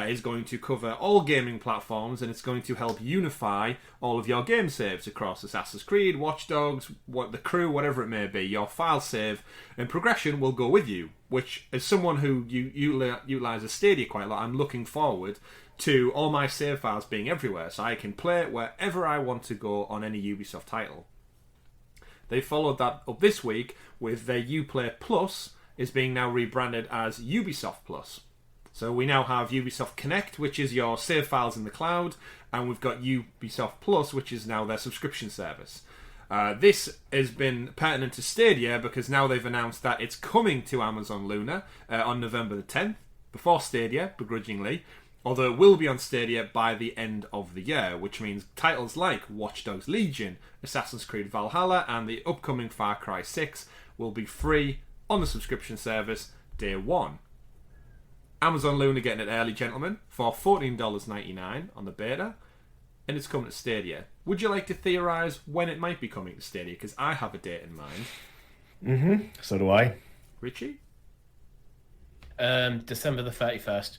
is going to cover all gaming platforms, and it's going to help unify all of your game saves across Assassin's Creed, Watch Dogs, The Crew, whatever it may be. Your file save and progression will go with you, which, as someone who utilises Stadia quite a lot, I'm looking forward to all my save files being everywhere, so I can play it wherever I want to go on any Ubisoft title. They followed that up this week with their Uplay Plus is being now rebranded as Ubisoft Plus. So we now have Ubisoft Connect, which is your save files in the cloud, and we've got Ubisoft Plus, which is now their subscription service. This has been pertinent to Stadia because now they've announced that it's coming to Amazon Luna on November the 10th, before Stadia, begrudgingly, although it will be on Stadia by the end of the year, which means titles like Watch Dogs Legion, Assassin's Creed Valhalla, and the upcoming FarCry 6 will be free on the subscription service day one. Amazon Luna getting it early, gentlemen, for $14.99 on the beta, and it's coming to Stadia. Would you like to theorise when it might be coming to Stadia? Because I have a date in mind. So do I. Richie? December the 31st.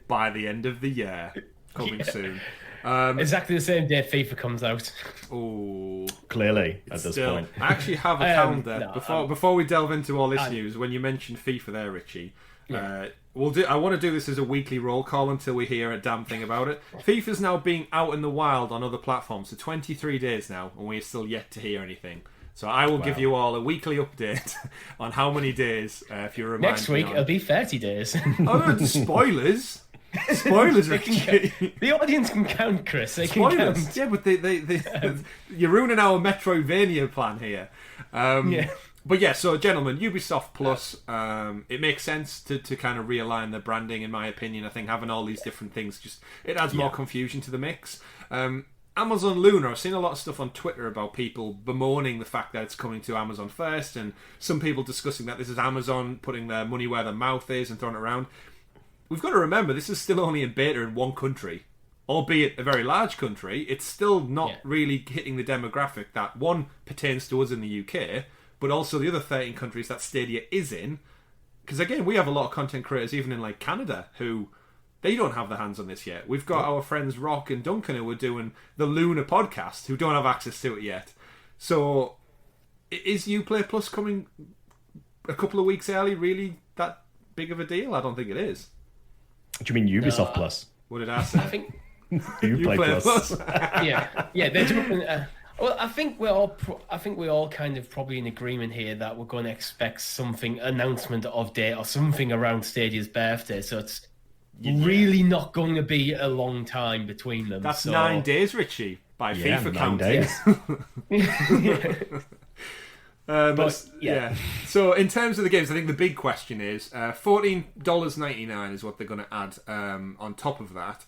By the end of the year. Coming soon. Exactly the same day FIFA comes out. Oh, clearly at this point. I actually have a calendar. Before we delve into all this news, when you mentioned FIFA there, Richie, I want to do this as a weekly roll call until we hear a damn thing about it. FIFA's now being out in the wild on other platforms for 23 daes now, and we're still yet to hear anything. So I will give you all a weekly update on how many days, if you remind Next week, it'll be 30 days. Oh, spoilers! Spoilers, Richie. The audience can count, Chris. They Spoilers. can count. Yeah, but you're ruining our Metroidvania plan here. Yeah. But yeah, so gentlemen, Ubisoft Plus, it makes sense to kind of realign the branding, in my opinion. I think having all these different things, it adds more confusion to the mix. Amazon Luna, I've seen a lot of stuff on Twitter about people bemoaning the fact that it's coming to Amazon first, and some people discussing that this is Amazon putting their money where their mouth is and throwing it around. We've got to remember, this is still only in beta in one country, albeit a very large country. It's still not really hitting the demographic that, one, pertains to us in the UK, but also the other 13 countries that Stadia is in. Because again, we have a lot of content creators, even in like Canada, who they don't have their hands on this yet. We've got our friends Rock and Duncan who are doing the Luna podcast, who don't have access to it yet. So, is Uplay Plus coming a couple of weeks early really that big of a deal? I don't think it is. Do you mean Ubisoft Plus? What did I say? I think Uplay Plus. yeah, they're doing. Well, I think we're all kind of probably in agreement here that we're going to expect something, announcement of date or something around Stadia's birthday. So it's really not going to be a long time between them. That's 9 days, Richie, by FIFA 9 days. So in terms of the games, I think the big question is $14.99 is what they're going to add on top of that.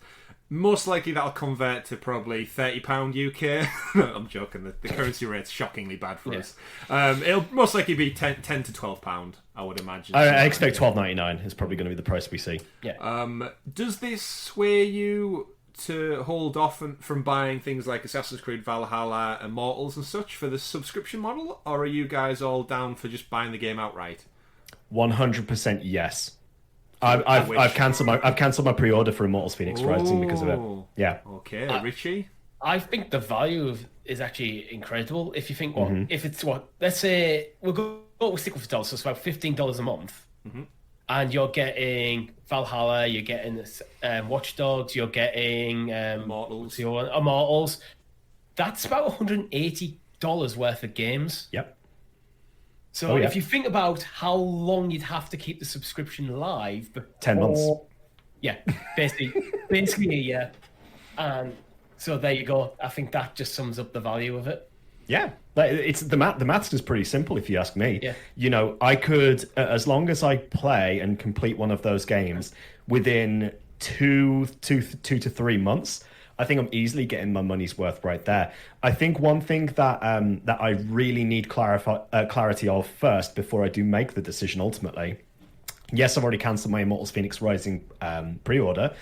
Most likely that'll convert to probably £30 UK. I'm joking, the currency rate's shockingly bad for us. It'll most likely be $10 to £12, I would imagine. I expect $12.99 is probably going to be the price we see. Yeah. Does this sway you to hold off from buying things like Assassin's Creed Valhalla, Immortals and such for the subscription model? Or are you guys all down for just buying the game outright? 100% yes. I've cancelled my pre-order for Immortals Phoenix Rising because of it. Yeah. Okay, Richie. I think the value is actually incredible. If you think, if it's let's say we'll stick with dollars, so it's about $15 a month, and you're getting Valhalla, you're getting Watch Dogs, you're getting Immortals. That's about $180 worth of games. Yep. So if you think about how long you'd have to keep the subscription live, 10 months. Yeah, basically a year. And so there you go. I think that just sums up the value of it. Yeah, it's the maths is pretty simple if you ask me. Yeah. You know, I could, as long as I play and complete one of those games within two to 3 months, I think I'm easily getting my money's worth right there. I think one thing that that I really need clarity of first before I do make the decision ultimately. Yes, I've already cancelled my Immortals Phoenix Rising pre-order.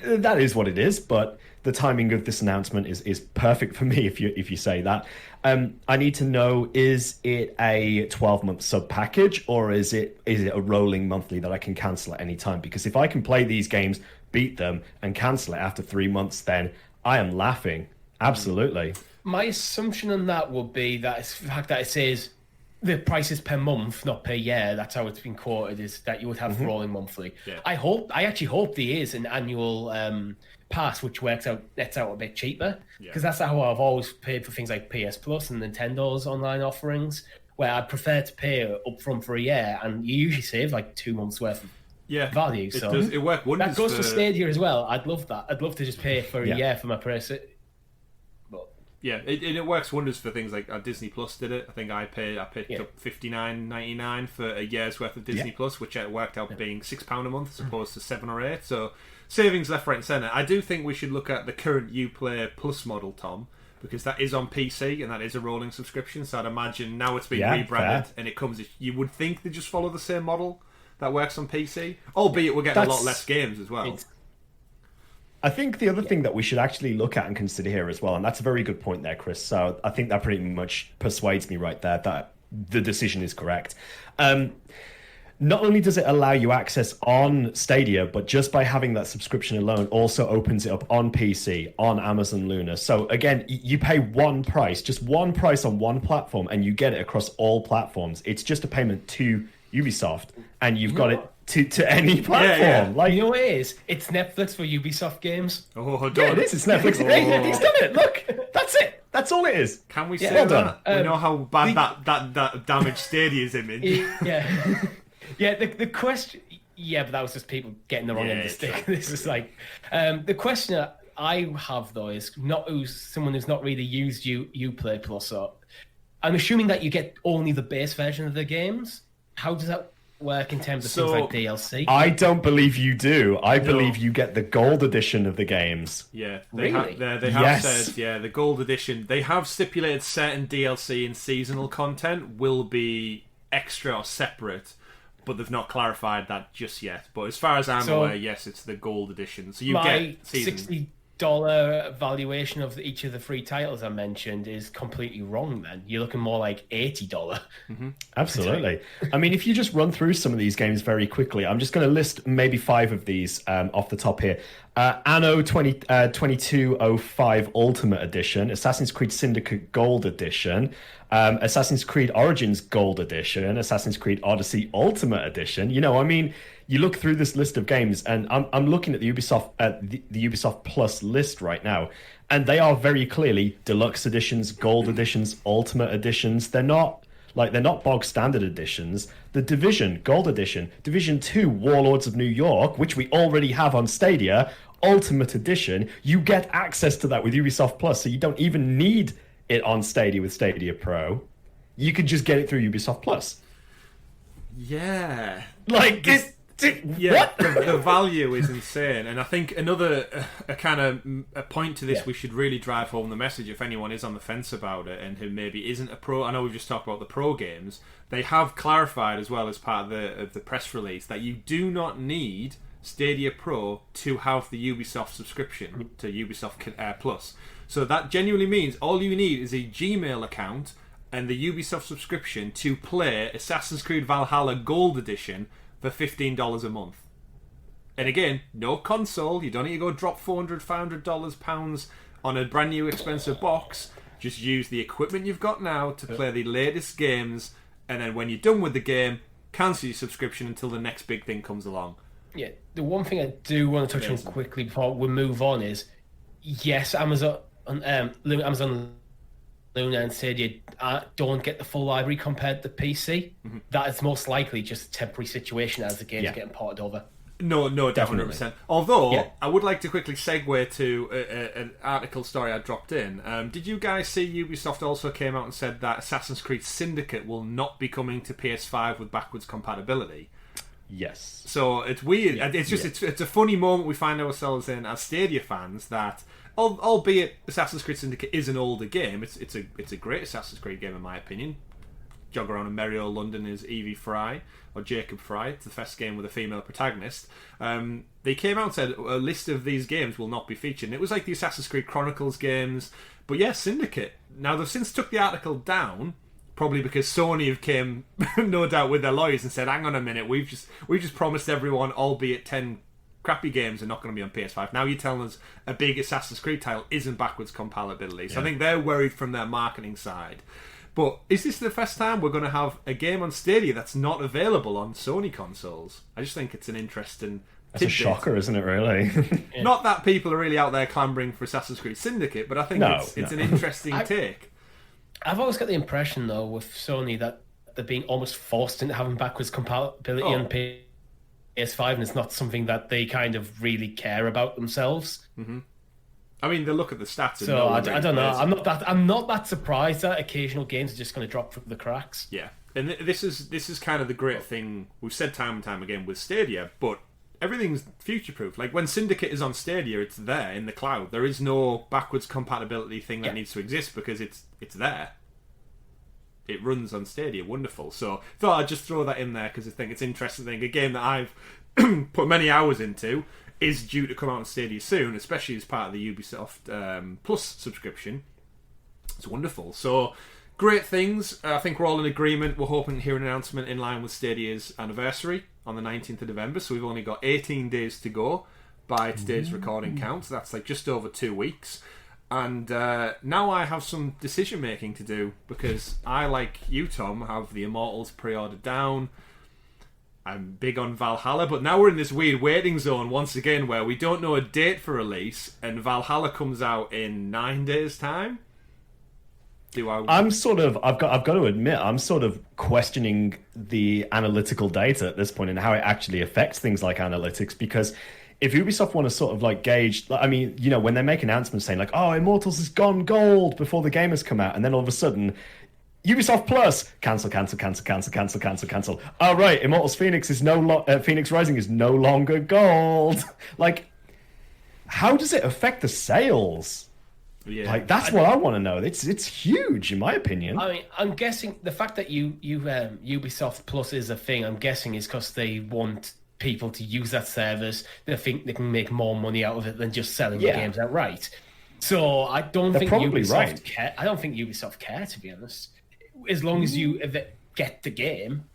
That is what it is, but the timing of this announcement is perfect for me if you say that. I need to know, is it a 12-month sub package or is it a rolling monthly that I can cancel at any time? Because if I can play these games, beat them, and cancel it after 3 months, then I am laughing. Absolutely. My assumption on that would be that it's the fact that it says the price is per month, not per year. That's how it's been quoted, is that you would have rolling monthly. Yeah. I actually hope there is an annual pass which nets out a bit cheaper, because that's how I've always paid for things like PS Plus and Nintendo's online offerings, where I'd prefer to pay upfront for a year, and you usually save like 2 months worth of value. So it works wonders. That goes for Stadia as well. I'd love that. I'd love to just pay for a year for my price. Yeah, it works wonders for things like Disney Plus did it. I think I picked up $59.99 for a year's worth of Disney Plus, which worked out being £6 a month as opposed to 7 or 8. So savings left, right, and centre. I do think we should look at the current Uplay Plus model, Tom, because that is on PC and that is a rolling subscription. So I'd imagine now it's been rebranded and it comes. You would think they just follow the same model that works on PC, albeit we're getting a lot less games as well. I think the other thing that we should actually look at and consider here as well, and that's a very good point there, Chris. So I think that pretty much persuades me right there that the decision is correct. Not only does it allow you access on Stadia, but just by having that subscription alone also opens it up on PC, on Amazon Luna. So again, you pay just one price on one platform, and you get it across all platforms. It's just a payment to Ubisoft, and you've got it to any platform. Yeah. Like, you know what it is? It's Netflix for Ubisoft games. Oh, yeah, it is. It's Netflix. He's done it. Look, that's it. That's all it is. Can we say well that? done. We know how bad that damaged Stadia's image. Yeah. Yeah, the question... Yeah, but that was just people getting the wrong end of the stick. True. This is like... the question that I have, though, is someone who's not really used Uplay Plus. Or, I'm assuming that you get only the base version of the games. How does that work in terms of things like DLC? I don't believe you do. I believe you get the gold edition of the games. Yeah, really? They have said, the gold edition. They have stipulated certain DLC and seasonal content will be extra or separate, but they've not clarified that just yet. But as far as I'm aware, yes, it's the gold edition. So you get season. $60 valuation of each of the three titles I mentioned is completely wrong. Then you're looking more like $80. Mm-hmm. Absolutely. I mean, if you just run through some of these games very quickly, I'm just going to list maybe 5 of these off the top here. Anno 2205 Ultimate Edition, Assassin's Creed Syndicate Gold Edition, Assassin's Creed Origins Gold Edition, Assassin's Creed Odyssey Ultimate Edition. You know, I mean, you look through this list of games, and I'm looking at the Ubisoft the Ubisoft Plus list right now, and they are very clearly deluxe editions, gold editions, ultimate editions. They're not bog standard editions. The Division Gold Edition, Division 2 Warlords of New York, which we already have on Stadia, Ultimate Edition. You get access to that with Ubisoft Plus, so you don't even need it on Stadia with Stadia Pro. You can just get it through Ubisoft Plus. Yeah, like this. What? The value is insane, and I think another a point to this we should really drive home the message if anyone is on the fence about it and who maybe isn't a pro. I know we've just talked about the pro games. They have clarified as well as part of the press release that you do not need Stadia Pro to have the Ubisoft subscription to Ubisoft Plus. So that genuinely means all you need is a Gmail account and the Ubisoft subscription to play Assassin's Creed Valhalla Gold Edition for $15 a month. And again, no console. You don't need to go drop $400, $500 pounds on a brand new expensive box. Just use the equipment you've got now to play the latest games, and then when you're done with the game, cancel your subscription until the next big thing comes along. Yeah, the one thing I do want to touch on quickly before we move on is, yes, Amazon Luna and Stadia don't get the full library compared to PC. Mm-hmm. That is most likely just a temporary situation as the game's getting ported over. No, definitely. 100%. Although, I would like to quickly segue to an article story I dropped in. Did you guys see Ubisoft also came out and said that Assassin's Creed Syndicate will not be coming to PS5 with backwards compatibility? Yes. So it's weird. Yeah. It's just it's a funny moment we find ourselves in as Stadia fans that, albeit Assassin's Creed Syndicate is an older game, it's a great Assassin's Creed game in my opinion. Jog around in merry old London is Evie Fry or Jacob Fry. It's the first game with a female protagonist. They came out and said a list of these games will not be featured. And it was like the Assassin's Creed Chronicles games, but yeah, Syndicate. Now they've since took the article down, probably because Sony have came no doubt with their lawyers and said, "Hang on a minute, we've just promised everyone, albeit 10 crappy games are not going to be on PS5. Now you're telling us a big Assassin's Creed title isn't backwards compatibility." So I think they're worried from their marketing side. But is this the first time we're going to have a game on Stadia that's not available on Sony consoles? I just think it's an interesting That's a shocker, isn't it, really? Not that people are really out there clambering for Assassin's Creed Syndicate, but I think it's an interesting take. I've always got the impression, though, with Sony that they're being almost forced into having backwards compatibility on PS5, and it's not something that they kind of really care about themselves. Mm-hmm. I mean, they look at the stats. So I don't know. I'm not that surprised that occasional games are just going to drop through the cracks. Yeah, and this is kind of the great thing we've said time and time again with Stadia, but everything's future-proof. Like when Syndicate is on Stadia, it's there in the cloud. There is no backwards compatibility thing that needs to exist because it's there. It runs on Stadia, wonderful. So thought I'd just throw that in there because I think it's an interesting thing. A game that I've put many hours into is due to come out on Stadia soon, especially as part of the Ubisoft Plus subscription. It's wonderful. So great things. I think we're all in agreement. We're hoping to hear an announcement in line with Stadia's anniversary on the 19th of November. So we've only got 18 days to go by today's recording count. So that's like just over 2 weeks. And now I have some decision making to do because I, like you, Tom, have the Immortals pre-ordered down. I'm big on Valhalla, but now we're in this weird waiting zone once again where we don't know a date for release, and Valhalla comes out in 9 days' time. I've got to admit, I'm sort of questioning the analytical data at this point and how it actually affects things like analytics, because if Ubisoft want to sort of like gauge, I mean, you know, when they make announcements saying like, oh, Immortals has gone gold before the game has come out, and then all of a sudden, Ubisoft Plus, cancel. Oh, right, Immortals Phoenix Rising is no longer gold. Like, how does it affect the sales? Yeah. Like, that's what I want to know. It's huge, in my opinion. I mean, I'm guessing the fact that Ubisoft Plus is a thing, I'm guessing is because they want people to use that service. They think they can make more money out of it than just selling the games outright. So I don't think Ubisoft care. I don't think Ubisoft care, to be honest. As long as you get the game,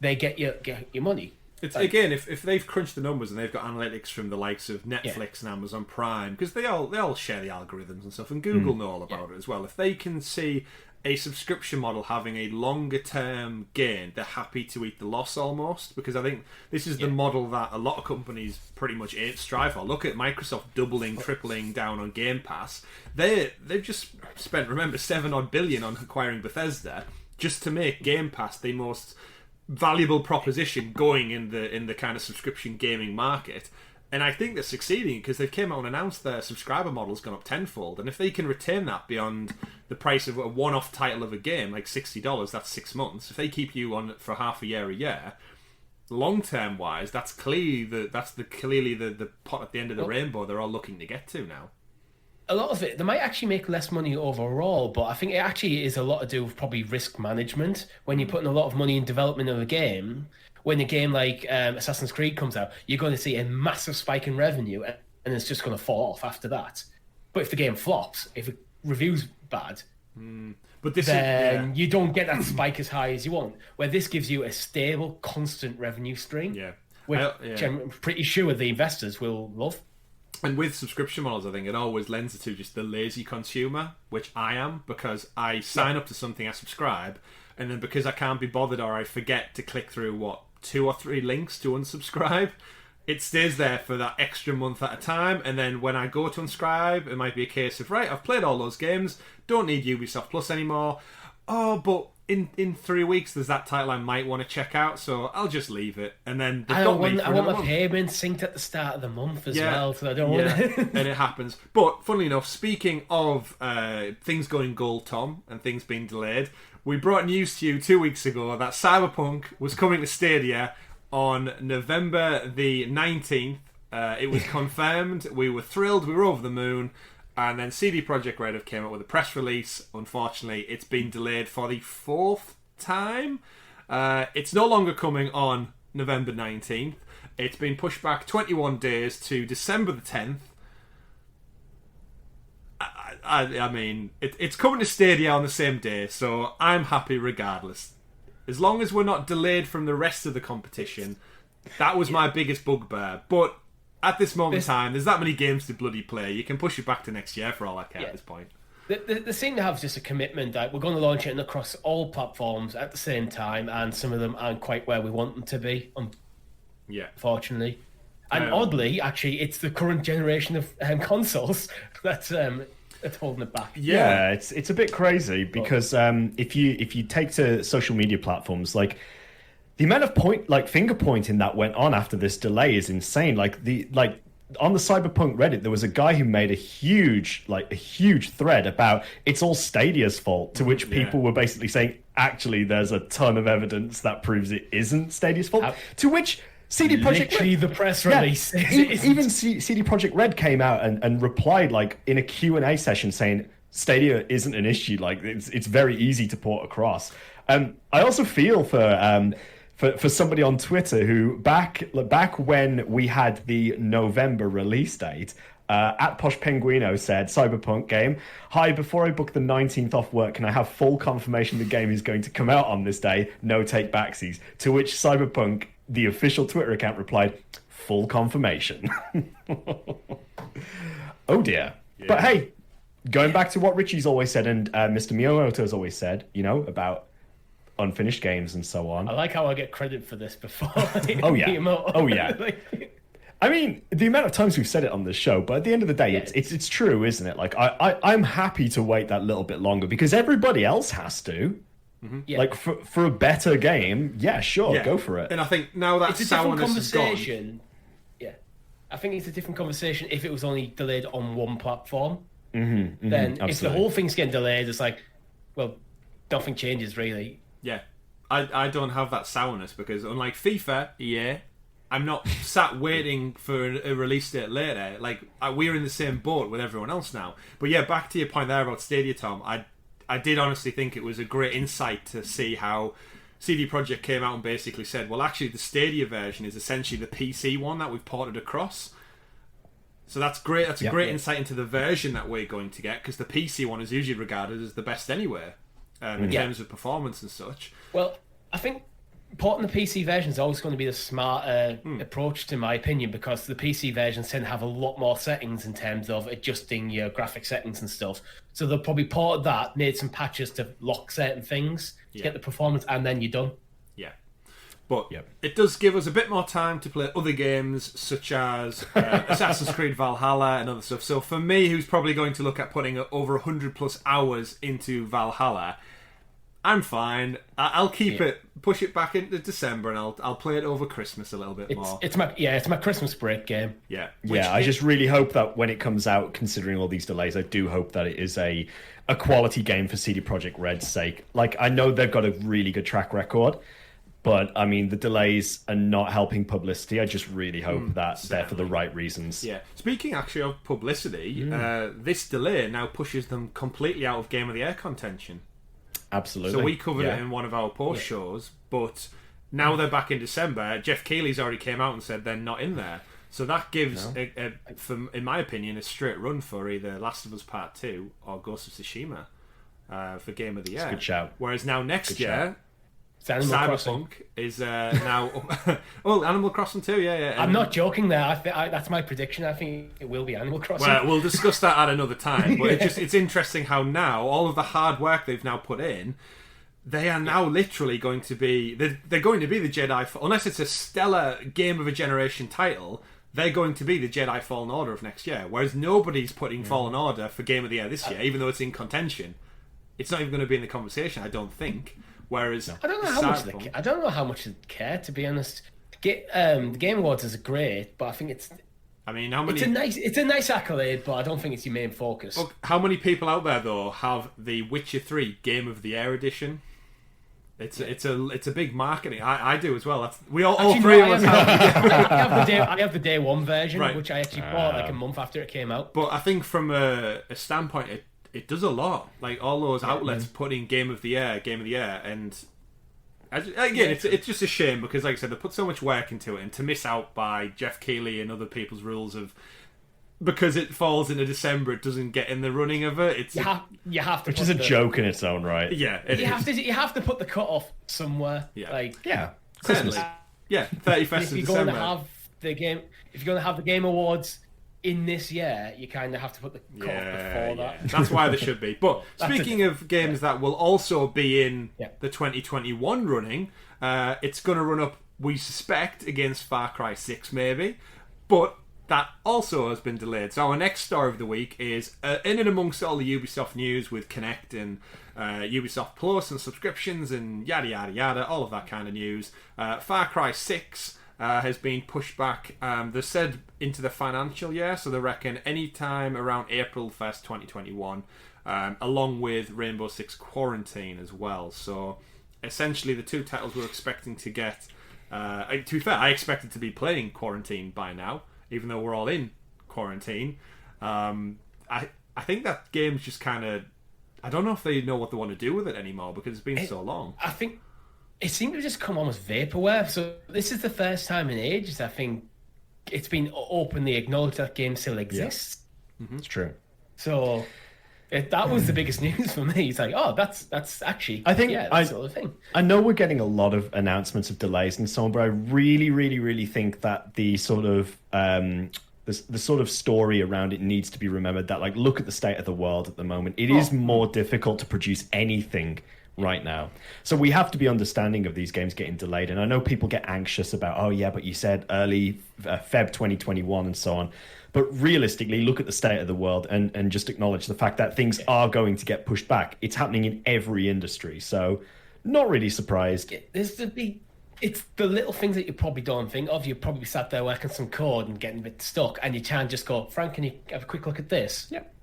they get your money. It's again, if they've crunched the numbers and they've got analytics from the likes of Netflix and Amazon Prime, because they all share the algorithms and stuff, and Google know all about it as well. If they can see a subscription model having a longer term gain, they're happy to eat the loss almost, because I think this is the model that a lot of companies pretty much strive for. Look at Microsoft doubling, tripling down on Game Pass. They've just spent, remember, $7 billion on acquiring Bethesda just to make Game Pass the most valuable proposition going in the kind of subscription gaming market. And I think they're succeeding because they've came out and announced their subscriber model's gone up tenfold, and if they can retain that beyond the price of a one-off title of a game, like $60, that's 6 months. If they keep you on for half a year, long-term wise, that's clearly the pot at the end of the rainbow they're all looking to get to now. A lot of it, they might actually make less money overall, but I think it actually is a lot to do with probably risk management. When you're putting a lot of money in development of a game, when a game like Assassin's Creed comes out, you're going to see a massive spike in revenue, and it's just going to fall off after that. But if the game flops, if it reviews bad, then you don't get that spike as high as you want. Where this gives you a stable, constant revenue stream, which I'm pretty sure the investors will love. And with subscription models, I think it always lends it to just the lazy consumer, which I am, because I sign up to something, I subscribe, and then because I can't be bothered or I forget to click through, 2 or 3 links to unsubscribe, it stays there for that extra month at a time, and then when I go to unsubscribe, it might be a case of, right, I've played all those games, don't need Ubisoft Plus anymore, but in 3 weeks there's that title I might want to check out, so I'll just leave it. And then I want my payment synced at the start of the month as well, so I don't want and it happens. But funnily enough, speaking of things going gold, Tom, and things being delayed, we brought news to you 2 weeks ago that Cyberpunk was coming to Stadia on November the 19th. It was confirmed. We were thrilled. We were over the moon. And then CD Projekt Red have came up with a press release. Unfortunately, it's been delayed for the 4th time. It's no longer coming on November 19th. It's been pushed back 21 days to December the 10th. I mean, it's coming to Stadia on the same day, so I'm happy regardless. As long as we're not delayed from the rest of the competition, that was my biggest bugbear. But at this moment in time, there's that many games to bloody play. You can push it back to next year for all I care at this point. They seem to have just a commitment that we're going to launch it across all platforms at the same time, and some of them aren't quite where we want them to be, unfortunately. And oddly, actually, it's the current generation of consoles that's holding it back. Yeah, it's a bit crazy because if you take to social media platforms, like the amount of finger pointing that went on after this delay is insane. On the Cyberpunk Reddit, there was a guy who made a huge thread about it's all Stadia's fault, to which people were basically saying, actually, there's a ton of evidence that proves it isn't Stadia's fault. To which CD Projekt Red, the press release. Even CD Projekt Red came out and replied in a Q&A session saying Stadia isn't an issue. It's very easy to port across. I also feel for somebody on Twitter who back when we had the November release date, at Posh Penguino said, Cyberpunk game, hi, before I book the 19th off work, can I have full confirmation the game is going to come out on this day? No take backsies. To which Cyberpunk, the official Twitter account, replied, full confirmation. Oh dear. Yeah. But hey, going back to what Richie's always said and Mr. Miyamoto's always said, about unfinished games and so on. I like how I get credit for this before. Oh yeah, oh yeah. I mean, the amount of times we've said it on this show, but at the end of the day, it's true, isn't it? Like, I'm happy to wait that little bit longer because everybody else has to. Mm-hmm. Yeah. Like, for a better game, yeah, sure, go for it. And I think now that it's a different sourness is conversation. Yeah, I think it's a different conversation if it was only delayed on one platform. Then absolutely. if the whole thing's getting delayed, it's like, well, nothing changes really. Yeah, I don't have that sourness because unlike FIFA, EA, I'm not sat waiting for a release date later. Like, we're in the same boat with everyone else now. But yeah, back to your point there about Stadia, Tom. I did honestly think it was a great insight to see how CD Projekt came out and basically said, well, actually, the Stadia version is essentially the PC one that we've ported across. So that's great. That's a great insight into the version that we're going to get, because the PC one is usually regarded as the best anyway, in terms of performance and such. Well, I think porting the PC version is always going to be the smarter approach, in my opinion, because the PC versions tend to have a lot more settings in terms of adjusting your graphic settings and stuff. So they'll probably port that, made some patches to lock certain things to get the performance, and then you're done. Yeah. But it does give us a bit more time to play other games, such as Assassin's Creed Valhalla and other stuff. So for me, who's probably going to look at putting over 100 plus hours into Valhalla, I'm fine. I'll keep it, push it back into December, and I'll play it over Christmas a little bit more. It's my Christmas break game. Yeah, I just really hope that when it comes out, considering all these delays, I do hope that it is a quality game for CD Projekt Red's sake. Like, I know they've got a really good track record, but I mean, the delays are not helping publicity. I just really hope that they're for the right reasons. Yeah. Speaking actually of publicity, this delay now pushes them completely out of Game of the Year contention. Absolutely. So we covered it in one of our post shows, but now they're back in December. Jeff Keighley's already came out and said they're not in there. So that gives, in my opinion, a straight run for either Last of Us Part 2 or Ghost of Tsushima for Game of the Year. That's a good shout. Whereas now next year, Cyberpunk is now... well, Animal Crossing too, yeah. I'm not joking there. That's my prediction. I think it will be Animal Crossing. Well, we'll discuss that at another time. But it's interesting how now, all of the hard work they've now put in, they are now literally going to be... They're going to be the Jedi... Unless it's a stellar Game of a Generation title, they're going to be the Jedi Fallen Order of next year. Whereas nobody's putting Fallen Order for Game of the Year this year, even though it's in contention. It's not even going to be in the conversation, I don't think. Whereas I don't know how much they care, to be honest. The Game Awards is great, but I think it's... I mean, how many... It's a nice accolade, but I don't think it's your main focus. Look, how many people out there though have the Witcher 3 Game of the Year edition? It's a big marketing. I do as well. All three of us have. I have the day one version, which I actually bought like a month after it came out. But I think from a standpoint, it does a lot. Like all those outlets putting Game of the Year, and again, it's just a shame because, like I said, they put so much work into it, and to miss out by Jeff Keighley and other people's rules of because it falls into December, it doesn't get in the running of it. It's you have to, which is a joke in its own right. Yeah, you have to put the cut off somewhere. Yeah, Christmas. 31st if of you're December. Going to have the game, if you're going to have the Game Awards in this year, you kind of have to put the cut off before that. That's why there should be. But speaking of games that will also be in the 2021 running, it's going to run up, we suspect, against FarCry 6 maybe, but that also has been delayed. So our next story of the week is in and amongst all the Ubisoft news with Connect and Ubisoft Plus and subscriptions and yada yada yada, all of that kind of news. Far Cry 6 has been pushed back, they said into the financial year, so they reckon any time around April 1st 2021, along with Rainbow Six Quarantine as well. So essentially the two titles we're expecting to get, to be fair, I expected to be playing Quarantine by now, even though we're all in quarantine. I think that game's just kind of... I don't know if they know what they want to do with it anymore because it's been so long. I think it seemed to just come almost vaporware. So this is the first time in ages I think it's been openly acknowledged that game still exists. Yeah. Mm-hmm. It's true. So that was the biggest news for me. It's like, oh, that's actually... I think that's sort of thing. I know we're getting a lot of announcements of delays and so on, but I really, really, really think that the sort of the sort of story around it needs to be remembered. That, like, look at the state of the world at the moment. It is more difficult to produce anything right now. So we have to be understanding of these games getting delayed. And I know people get anxious about, oh yeah, but you said early Feb 2021 and so on. But realistically, look at the state of the world and just acknowledge the fact that things are going to get pushed back. It's happening in every industry. So not really surprised. It's the little things that you probably don't think of. You probably sat there working some code and getting a bit stuck, and you can't just go, Frank, can you have a quick look at this? Yep.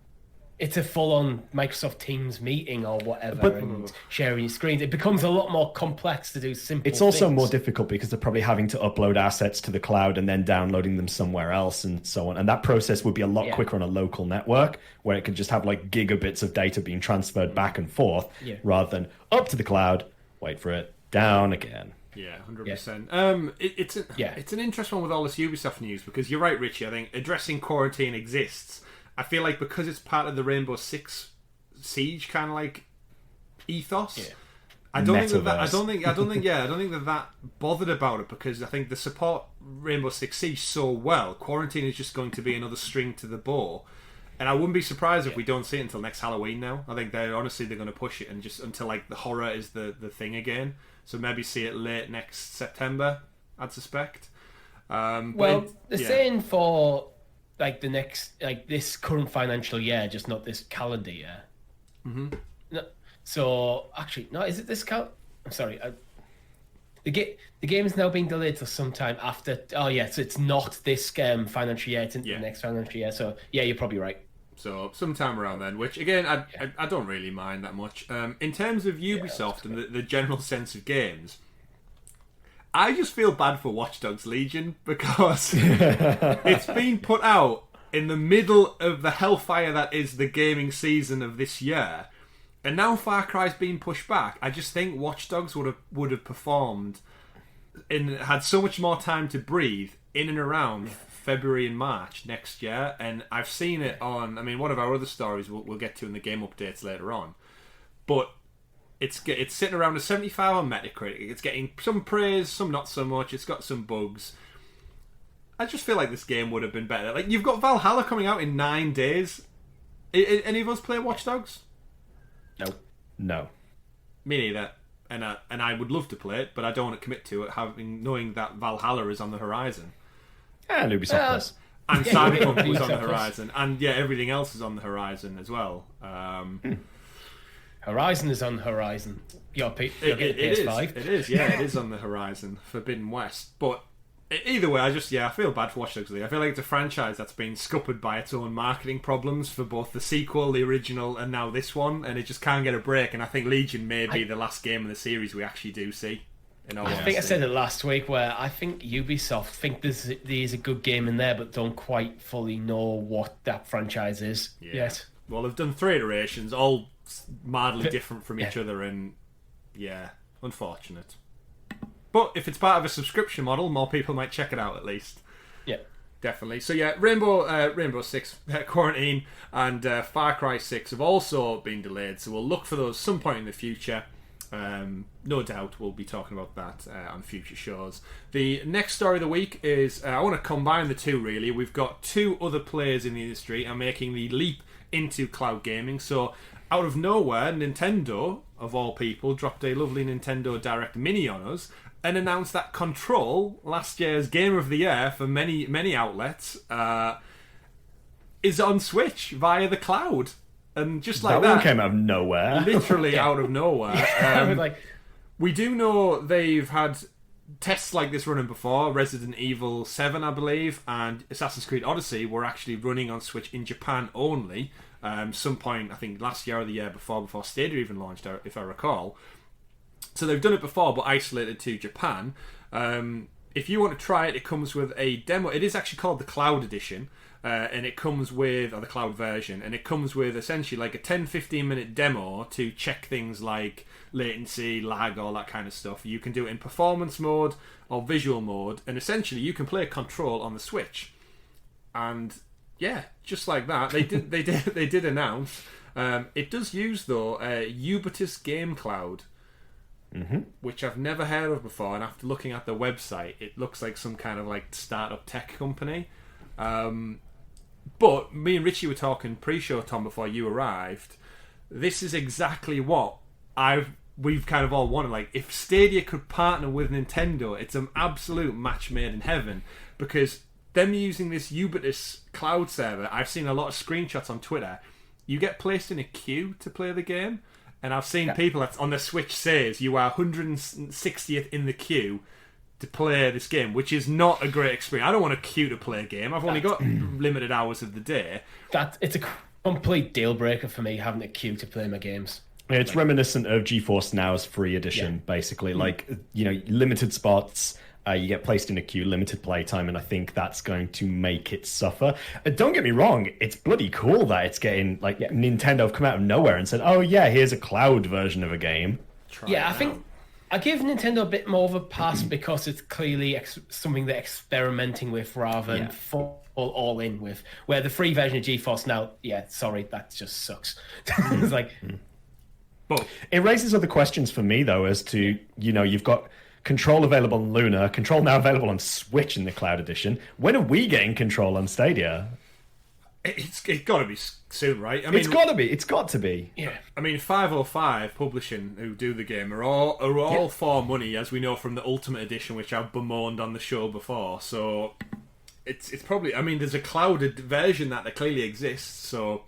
It's a full-on Microsoft Teams meeting or whatever, and sharing your screens. It becomes a lot more complex to do simple It's also things. more difficult because they're probably having to upload assets to the cloud and then downloading them somewhere else and so on. And that process would be a lot quicker on a local network where it could just have like gigabits of data being transferred back and forth rather than up to the cloud, wait for it, down again. Yeah, 100%. It's an interesting one with all this Ubisoft news because you're right, Richie. I think addressing quarantine exists. I feel like because it's part of the Rainbow Six Siege kind of like ethos. Yeah. I don't think that bothered about it because I think they support Rainbow Six Siege so well. Quarantine is just going to be another string to the bow, and I wouldn't be surprised if we don't see it until next Halloween. Now, I think they're going to push it and just until like the horror is the thing again. So maybe see it late next September. I'd suspect. They're saying for like the next, like this current financial year, just not this calendar year. Mm-hmm. No, so actually, no, is it this I'm sorry. The game is now being delayed till sometime after. Oh yeah, so it's not this financial year. It's into the next financial year. So yeah, you're probably right. So sometime around then, which again, I don't really mind that much. In terms of Ubisoft and the general sense of games, I just feel bad for Watch Dogs Legion because it's been put out in the middle of the hellfire that is the gaming season of this year, and now Far Cry's been pushed back. I just think Watch Dogs would have performed and had so much more time to breathe in and around February and March next year, and I've seen it on. I mean, one of our other stories we'll get to in the game updates later on, but. It's sitting around a 75 on Metacritic. It's getting some praise, some not so much. It's got some bugs. I just feel like this game would have been better. Like, you've got Valhalla coming out in 9 days. Any of us play Watch Dogs? No. Me neither. And I would love to play it, but I don't want to commit to it, knowing that Valhalla is on the horizon. And Ubisoft Plus. And Cyberpunk was on the horizon. And everything else is on the horizon as well. Horizon is on the horizon. It PS5. It is on the horizon. Forbidden West. But either way, I feel bad for Watch Dogs League. I feel like it's a franchise that's been scuppered by its own marketing problems for both the sequel, the original, and now this one, and it just can't get a break. And I think Legion may be the last game in the series we actually do see. I think I said it last week where I think Ubisoft think there's a good game in there, but don't quite fully know what that franchise is yet. Well, they've done 3 iterations, all mildly different from each other, and unfortunate. But if it's part of a subscription model, more people might check it out at least. Yeah, definitely. So Rainbow Six Quarantine and Far Cry 6 have also been delayed, so we'll look for those some point in the future. No doubt we'll be talking about that on future shows. The next story of the week is I want to combine the two really. We've got 2 other players in the industry and making the leap into cloud gaming. So out of nowhere, Nintendo, of all people, dropped a lovely Nintendo Direct Mini on us and announced that Control, last year's Game of the Year for many outlets, is on Switch via the cloud. And just like that one came out of nowhere. Literally out of nowhere. We do know they've had tests like this running before. Resident Evil 7, I believe, and Assassin's Creed Odyssey were actually running on Switch in Japan only. Some point, I think last year or the year before Stadia even launched, if I recall. So they've done it before, but isolated to Japan. If you want to try it, it comes with a demo. It is actually called the Cloud Edition, and it comes with, or the Cloud version, and it comes with essentially like a 10-15 minute demo to check things like latency, lag, all that kind of stuff. You can do it in performance mode or visual mode, and essentially you can play Control on the Switch. And yeah, just like that, they did announce. It does use though Ubisoft Game Cloud, which I've never heard of before, and after looking at the website, it looks like some kind of like startup tech company. But me and Richie were talking pre-show, Tom, before you arrived. This is exactly what I've we've kind of all wanted. Like, if Stadia could partner with Nintendo, it's an absolute match made in heaven, because them using this Ubisoft cloud server, I've seen a lot of screenshots on Twitter. You get placed in a queue to play the game, and I've seen people that's on the Switch says you are 160th in the queue to play this game, which is not a great experience. I don't want a queue to play a game. I've only got limited hours of the day. It's a complete deal breaker for me, having a queue to play my games. It's reminiscent of GeForce Now's free edition, basically. Like, limited spots, you get placed in a queue, limited playtime, and I think that's going to make it suffer. Don't get me wrong, it's bloody cool that it's getting, Nintendo have come out of nowhere and said, oh yeah, here's a cloud version of a game. I think I give Nintendo a bit more of a pass because it's clearly something they're experimenting with rather than all in with. Where the free version of GeForce Now, sorry, that just sucks. It's like... But it raises other questions for me, though, as to, you've got Control available on Luna, Control now available on Switch in the Cloud Edition. When are we getting Control on Stadia? It's got to be soon, right? It's got to be. Yeah. I mean, 505 Publishing, who do the game, are all for money, as we know from the Ultimate Edition, which I've bemoaned on the show before. So it's probably... I mean, there's a clouded version that clearly exists, so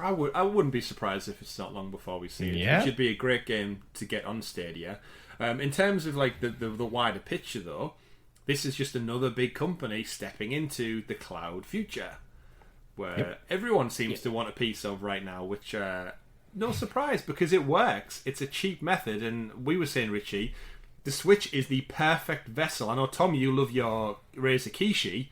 I wouldn't be surprised if it's not long before we see it. It should be a great game to get on Stadia. In terms of the wider picture, though, this is just another big company stepping into the cloud future, where everyone seems to want a piece of right now, which no surprise, because it works. It's a cheap method, and we were saying, Richie, the Switch is the perfect vessel. I know, Tom, you love your Razer Kishi,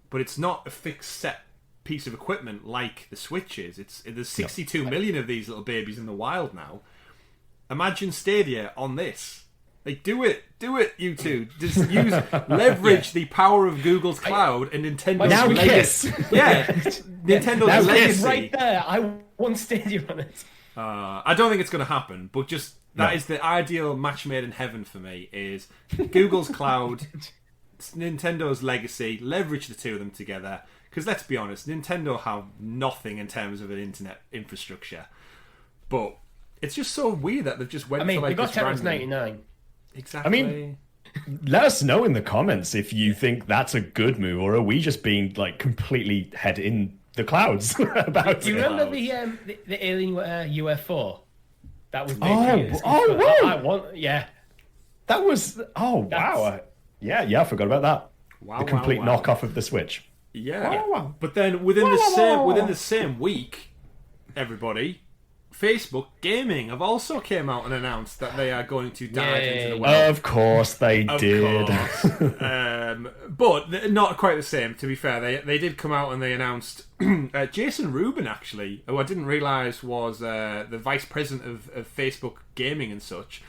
but it's not a fixed set piece of equipment like the Switch is. There's 62 million of these little babies in the wild now. Imagine Stadia on this. Like, do it, you two. Just leverage the power of Google's cloud and Nintendo's legacy. Nintendo's legacy. Right there, I want Stadia on it. I don't think it's going to happen, but just that is the ideal match made in heaven for me. Is Google's cloud, Nintendo's legacy. Leverage the two of them together. Because let's be honest, Nintendo have nothing in terms of an internet infrastructure, but it's just so weird that they've just went. I mean, we got Tetris 99. Exactly. I mean, let us know in the comments if you think that's a good move, or are we just being completely head in the clouds about it? Do you remember the alien UFO? That was big. That was wow. Yeah, I forgot about that. Wow, the complete knockoff of the Switch. Yeah. Wow. But then within the same week, everybody, Facebook Gaming have also came out and announced that they are going to dive into the world. Of course they did. But not quite the same, to be fair. They did come out and they announced Jason Rubin, actually, who I didn't realise was the vice president of Facebook Gaming and such,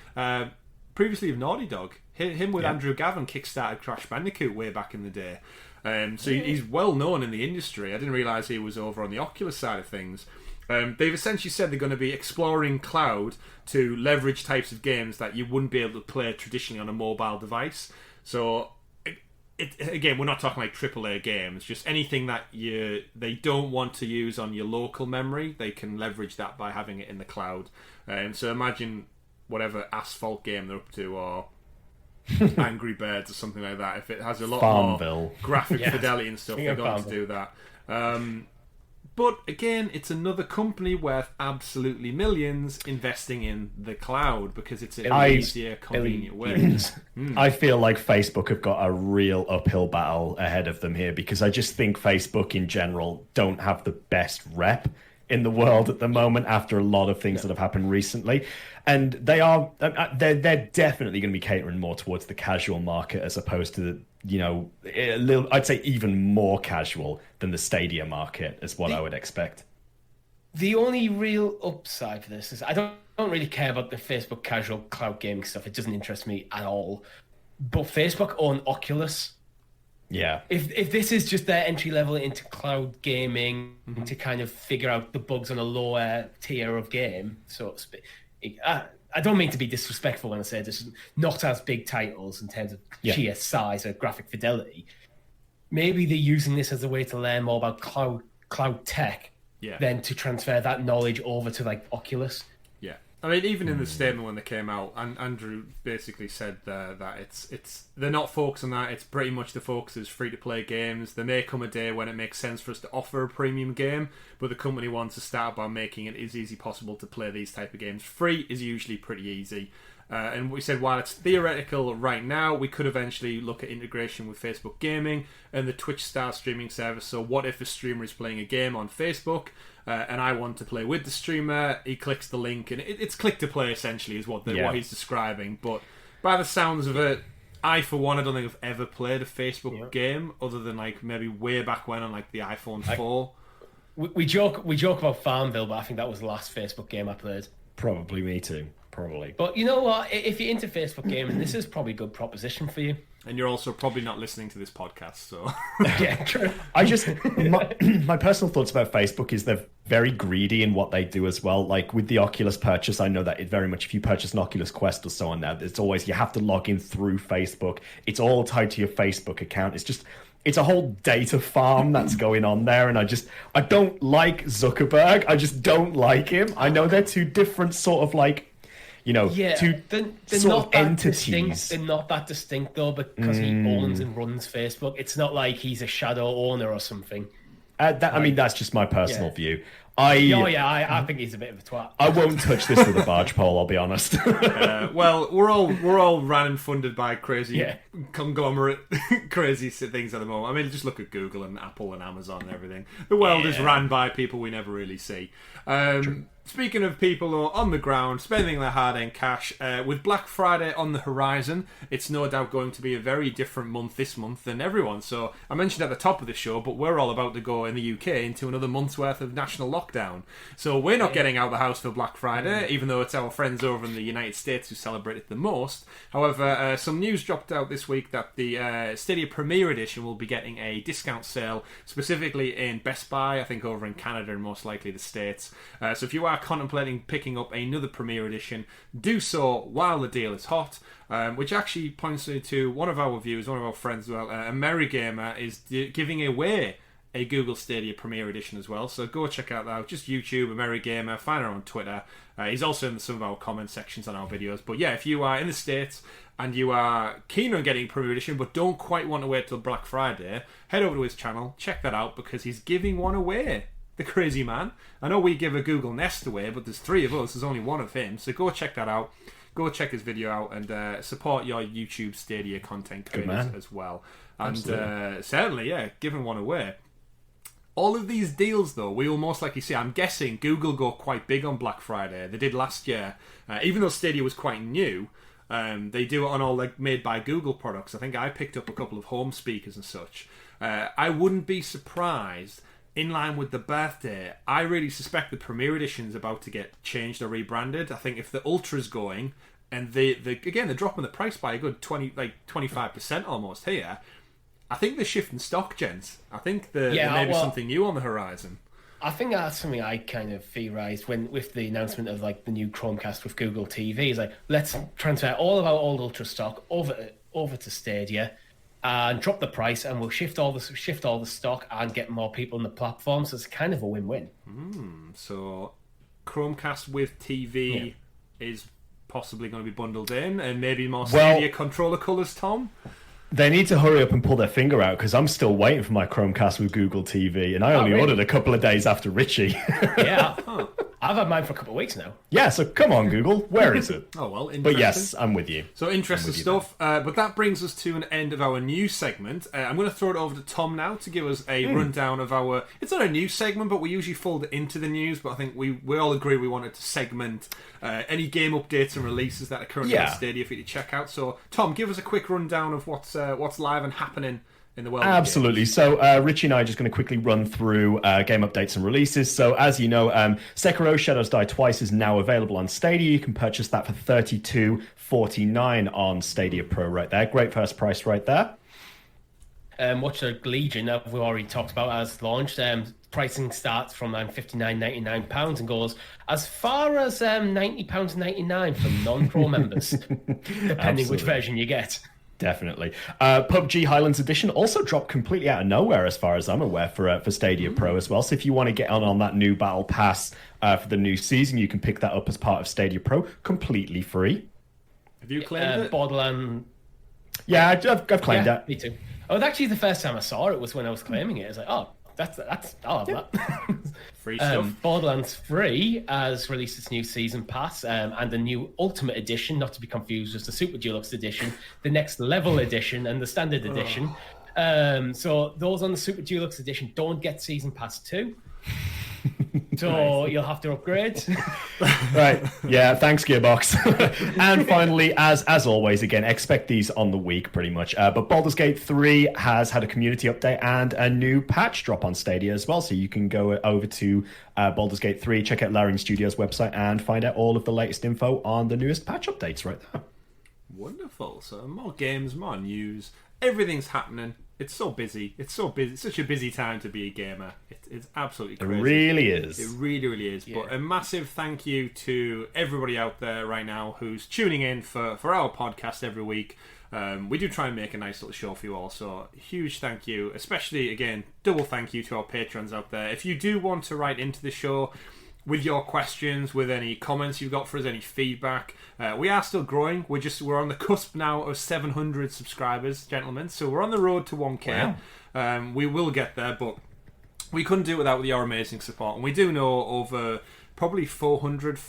previously of Naughty Dog. Him with Andrew Gavin kickstarted Crash Bandicoot way back in the day. So he's well known in the industry. I didn't realise he was over on the Oculus side of things. They've essentially said they're going to be exploring cloud to leverage types of games that you wouldn't be able to play traditionally on a mobile device. So, again, we're not talking like AAA games. Just anything that they don't want to use on your local memory, they can leverage that by having it in the cloud. So imagine whatever Asphalt game they're up to, or Angry Birds or something like that. If it has a lot more graphic fidelity and stuff, they're going to do that. But again, it's another company worth absolutely millions investing in the cloud because it's an easier, convenient way. I feel like Facebook have got a real uphill battle ahead of them here because I just think Facebook in general don't have the best rep in the world at the moment after a lot of things that have happened recently. And they're definitely going to be catering more towards the casual market as opposed to I'd say even more casual than the Stadia market is what I would expect. The only real upside for this is I don't really care about the Facebook casual cloud gaming stuff. It doesn't interest me at all. But Facebook own Oculus. Yeah. If this is just their entry level into cloud gaming to kind of figure out the bugs on a lower tier of game, so to speak. I don't mean to be disrespectful when I say this is not as big titles in terms of sheer size or graphic fidelity. Maybe they're using this as a way to learn more about cloud tech than to transfer that knowledge over to like Oculus. Yeah. I mean, even in the statement when they came out, and Andrew basically said that it's they're not focused on that. It's pretty much the focus is free-to-play games. There may come a day when it makes sense for us to offer a premium game, but the company wants to start by making it as easy possible to play these type of games. Free is usually pretty easy. And we said while it's theoretical right now, we could eventually look at integration with Facebook Gaming and the Twitch Star streaming service. So what if a streamer is playing a game on Facebook and I want to play with the streamer? He clicks the link and it's click to play essentially is what he's describing. But by the sounds of it, I for one, I don't think I've ever played a Facebook game other than like maybe way back when on like the iPhone 4. We joke about Farmville, but I think that was the last Facebook game I played. Probably me too. Probably. But you know what? If you're into Facebook gaming, this is probably a good proposition for you. And you're also probably not listening to this podcast, so... Yeah, true. My personal thoughts about Facebook is they're very greedy in what they do as well. Like with the Oculus purchase, I know that it very much, if you purchase an Oculus Quest or so on now, it's always, you have to log in through Facebook. It's all tied to your Facebook account. It's a whole data farm that's going on there, and I don't like Zuckerberg. I just don't like him. I know they're two different sort of like, two they're sort not of that entities. Distinct. They're not that distinct though, because he owns and runs Facebook. It's not like he's a shadow owner or something. I mean, that's just my personal view. I think he's a bit of a twat. I won't touch this with a barge pole, I'll be honest. Well, we're all ran and funded by crazy conglomerate, crazy things at the moment. I mean, just look at Google and Apple and Amazon and everything. The world is ran by people we never really see. Speaking of people who are on the ground, spending their hard-earned cash, with Black Friday on the horizon, it's no doubt going to be a very different month this month than everyone. So I mentioned at the top of the show, but we're all about to go in the UK into another month's worth of national lockdown. So we're not getting out of the house for Black Friday, even though it's our friends over in the United States who celebrate it the most. However, some news dropped out this week that the Stadia Premier Edition will be getting a discount sale, specifically in Best Buy, I think over in Canada and most likely the States. So if you are contemplating picking up another Premier Edition, do so while the deal is hot, which actually points me to one of our viewers, one of our friends as well, AmeriGamer is giving away a Google Stadia Premier Edition as well, so go check out that. Just YouTube, AmeriGamer, find her on Twitter. He's also in some of our comment sections on our videos. But yeah, if you are in the States and you are keen on getting Premier Edition but don't quite want to wait till Black Friday, head over to his channel, check that out, because he's giving one away. The crazy man. I know we give a Google Nest away, but there's 3 of us, there's only 1 of him, so go check that out. Go check his video out and support your YouTube Stadia content creators as well. And certainly, giving one away. All of these deals, though, we will most likely see. I'm guessing Google go quite big on Black Friday. They did last year. Even though Stadia was quite new, they do it on all like made by Google products. I think I picked up a couple of home speakers and such. I wouldn't be surprised. In line with the birthday, I really suspect the Premier Edition is about to get changed or rebranded. I think if the Ultra's going, and they're dropping the price by a good 25% almost here, I think they're shifting stock, gents. I think there may be something new on the horizon. I think that's something I kind of theorised with the announcement of like the new Chromecast with Google TV. Is like, let's transfer all of our old Ultra stock over to Stadia. And drop the price, and we'll shift all the stock and get more people on the platform. So it's kind of a win-win. So Chromecast with TV is possibly going to be bundled in, and maybe more Stadia controller colours, Tom? They need to hurry up and pull their finger out, because I'm still waiting for my Chromecast with Google TV, and I only ordered a couple of days after Richie. Yeah. I've had mine for a couple of weeks now. Yeah, so come on, Google. Where is it? Oh, well, interesting. But yes, I'm with you. So interesting stuff. But that brings us to an end of our news segment. I'm going to throw it over to Tom now to give us a rundown of our... It's not a news segment, but we usually fold it into the news. But I think we all agree we wanted to segment any game updates and releases that are currently on Stadia for you to check out. So, Tom, give us a quick rundown of what's live and happening in the world. Absolutely. So Richie and I are just going to quickly run through game updates and releases. So as you know, Sekiro Shadows Die Twice is now available on Stadia. You can purchase that for $32.49 on Stadia Pro right there. Great first price right there. Watch Dogs Legion, we've already talked about, as launched. Pricing starts from £59.99 and goes as far as £90.99 for non-pro members, depending which version you get. Definitely. PUBG Highlands Edition also dropped completely out of nowhere, as far as I'm aware, for Stadia Pro as well. So if you want to get on that new Battle Pass for the new season, you can pick that up as part of Stadia Pro, completely free. Have you claimed it? Borderlands. Yeah, I've claimed it. Me too. Oh, actually, the first time I saw it was when I was claiming it. I was like, oh, that's I'll have that. Free stuff. Borderlands 3 has released its new season pass and the new Ultimate Edition, not to be confused with the Super Deluxe Edition, the Next Level Edition, and the Standard Edition. So those on the Super Deluxe Edition don't get season pass 2. So you'll have to upgrade. Right. Yeah, thanks, Gearbox. And finally, as always, again, expect these on the week, pretty much. But Baldur's Gate 3 has had a community update and a new patch drop on Stadia as well. So you can go over to Baldur's Gate 3, check out Larian Studios' website, and find out all of the latest info on the newest patch updates right there. Wonderful. So more games, more news. Everything's happening. It's so busy. It's such a busy time to be a gamer. It's absolutely crazy. It really is. It really, really is. Yeah. But a massive thank you to everybody out there right now who's tuning in for our podcast every week. We do try and make a nice little show for you all. So huge thank you. Especially, again, double thank you to our patrons out there. If you do want to write into the show with your questions, with any comments you've got for us, any feedback, we are still growing. We're on the cusp now of 700 subscribers, gentlemen. So we're on the road to 1K. Wow. We will get there, but we couldn't do it without your amazing support. And we do know over probably 400,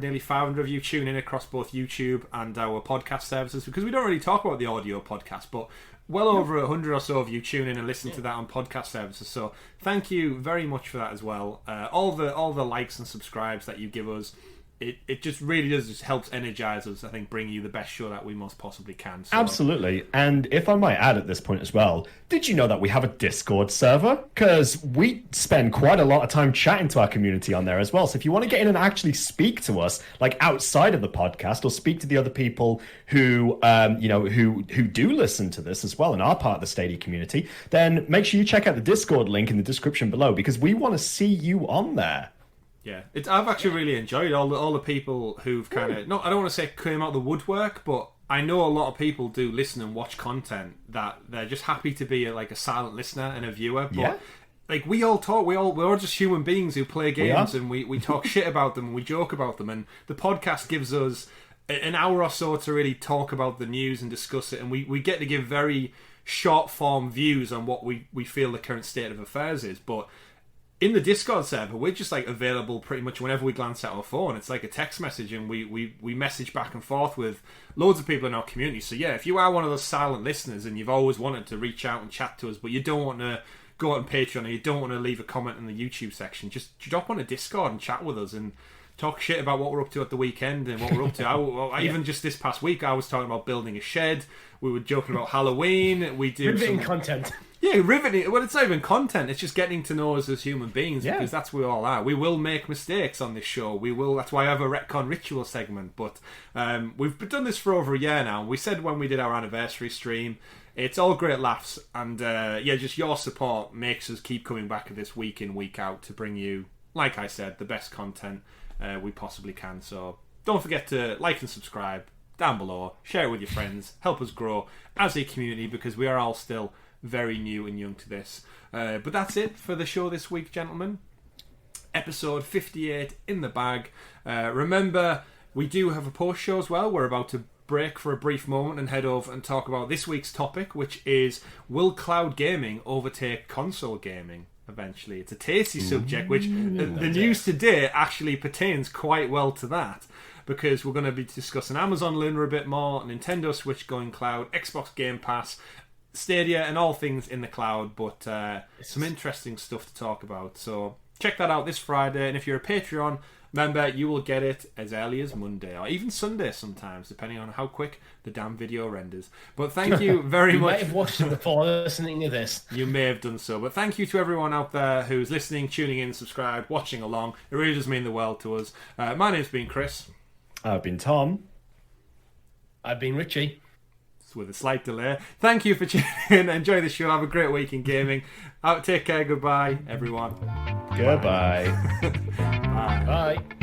nearly 500 of you tune in across both YouTube and our podcast services, because we don't really talk about the audio podcast, but well over 100 or so of you tune in and listen to that on podcast services. So thank you very much for that as well. All the likes and subscribes that you give us, it just really does just helps energize us, I think, bring you the best show that we most possibly can. So. Absolutely. And if I might add at this point as well, did you know that we have a Discord server? Because we spend quite a lot of time chatting to our community on there as well. So if you want to get in and actually speak to us, like outside of the podcast, or speak to the other people who who do listen to this as well and are part of the Stadia community, then make sure you check out the Discord link in the description below, because we want to see you on there. Yeah, I've actually really enjoyed all the people who've kind of I don't want to say came out the woodwork, but I know a lot of people do listen and watch content that they're just happy to be a silent listener and a viewer. But like we all talk, we're all just human beings who play games, and we talk shit about them and we joke about them, and the podcast gives us an hour or so to really talk about the news and discuss it, and we get to give very short form views on what we feel the current state of affairs is. But in the Discord server, we're just available pretty much whenever we glance at our phone. It's like a text message, and we message back and forth with loads of people in our community. So yeah, if you are one of those silent listeners and you've always wanted to reach out and chat to us, but you don't want to go out on Patreon, or you don't want to leave a comment in the YouTube section, just drop on a Discord and chat with us and talk shit about what we're up to at the weekend and what we're up to. Even just this past week, I was talking about building a shed. We were joking about Halloween. We do riveting content. Yeah, riveting. Well, it's not even content. It's just getting to know us as human beings, because that's where we all are. We will make mistakes on this show. We will. That's why I have a retcon ritual segment. But we've done this for over a year now. We said when we did our anniversary stream, it's all great laughs, and just your support makes us keep coming back at this week in, week out to bring you, like I said, the best content we possibly can. So don't forget to like and subscribe down below. Share it with your friends. Help us grow as a community, because we are all still very new and young to this. But that's it for the show this week, gentlemen. Episode 58 in the bag. Remember, we do have a post show as well. We're about to break for a brief moment and head over and talk about this week's topic, which is, will cloud gaming overtake console gaming eventually? It's a tasty subject, which the news today actually pertains quite well to that, because we're going to be discussing Amazon Luna a bit more, Nintendo Switch going cloud, Xbox Game Pass, Stadia, and all things in the cloud. But some interesting stuff to talk about. So check that out this Friday, and if you're a Patreon member, you will get it as early as Monday, or even Sunday sometimes, depending on how quick the damn video renders. But thank you very much. You might have watched it before listening to this. You may have done so. But thank you to everyone out there who's listening, tuning in, subscribed, watching along. It really does mean the world to us. My name's been Chris. I've been Tom. I've been Richie. With a slight delay. Thank you for tuning in. Enjoy the show. Have a great week in gaming. Take care. Goodbye, everyone. Goodbye. Bye. Bye.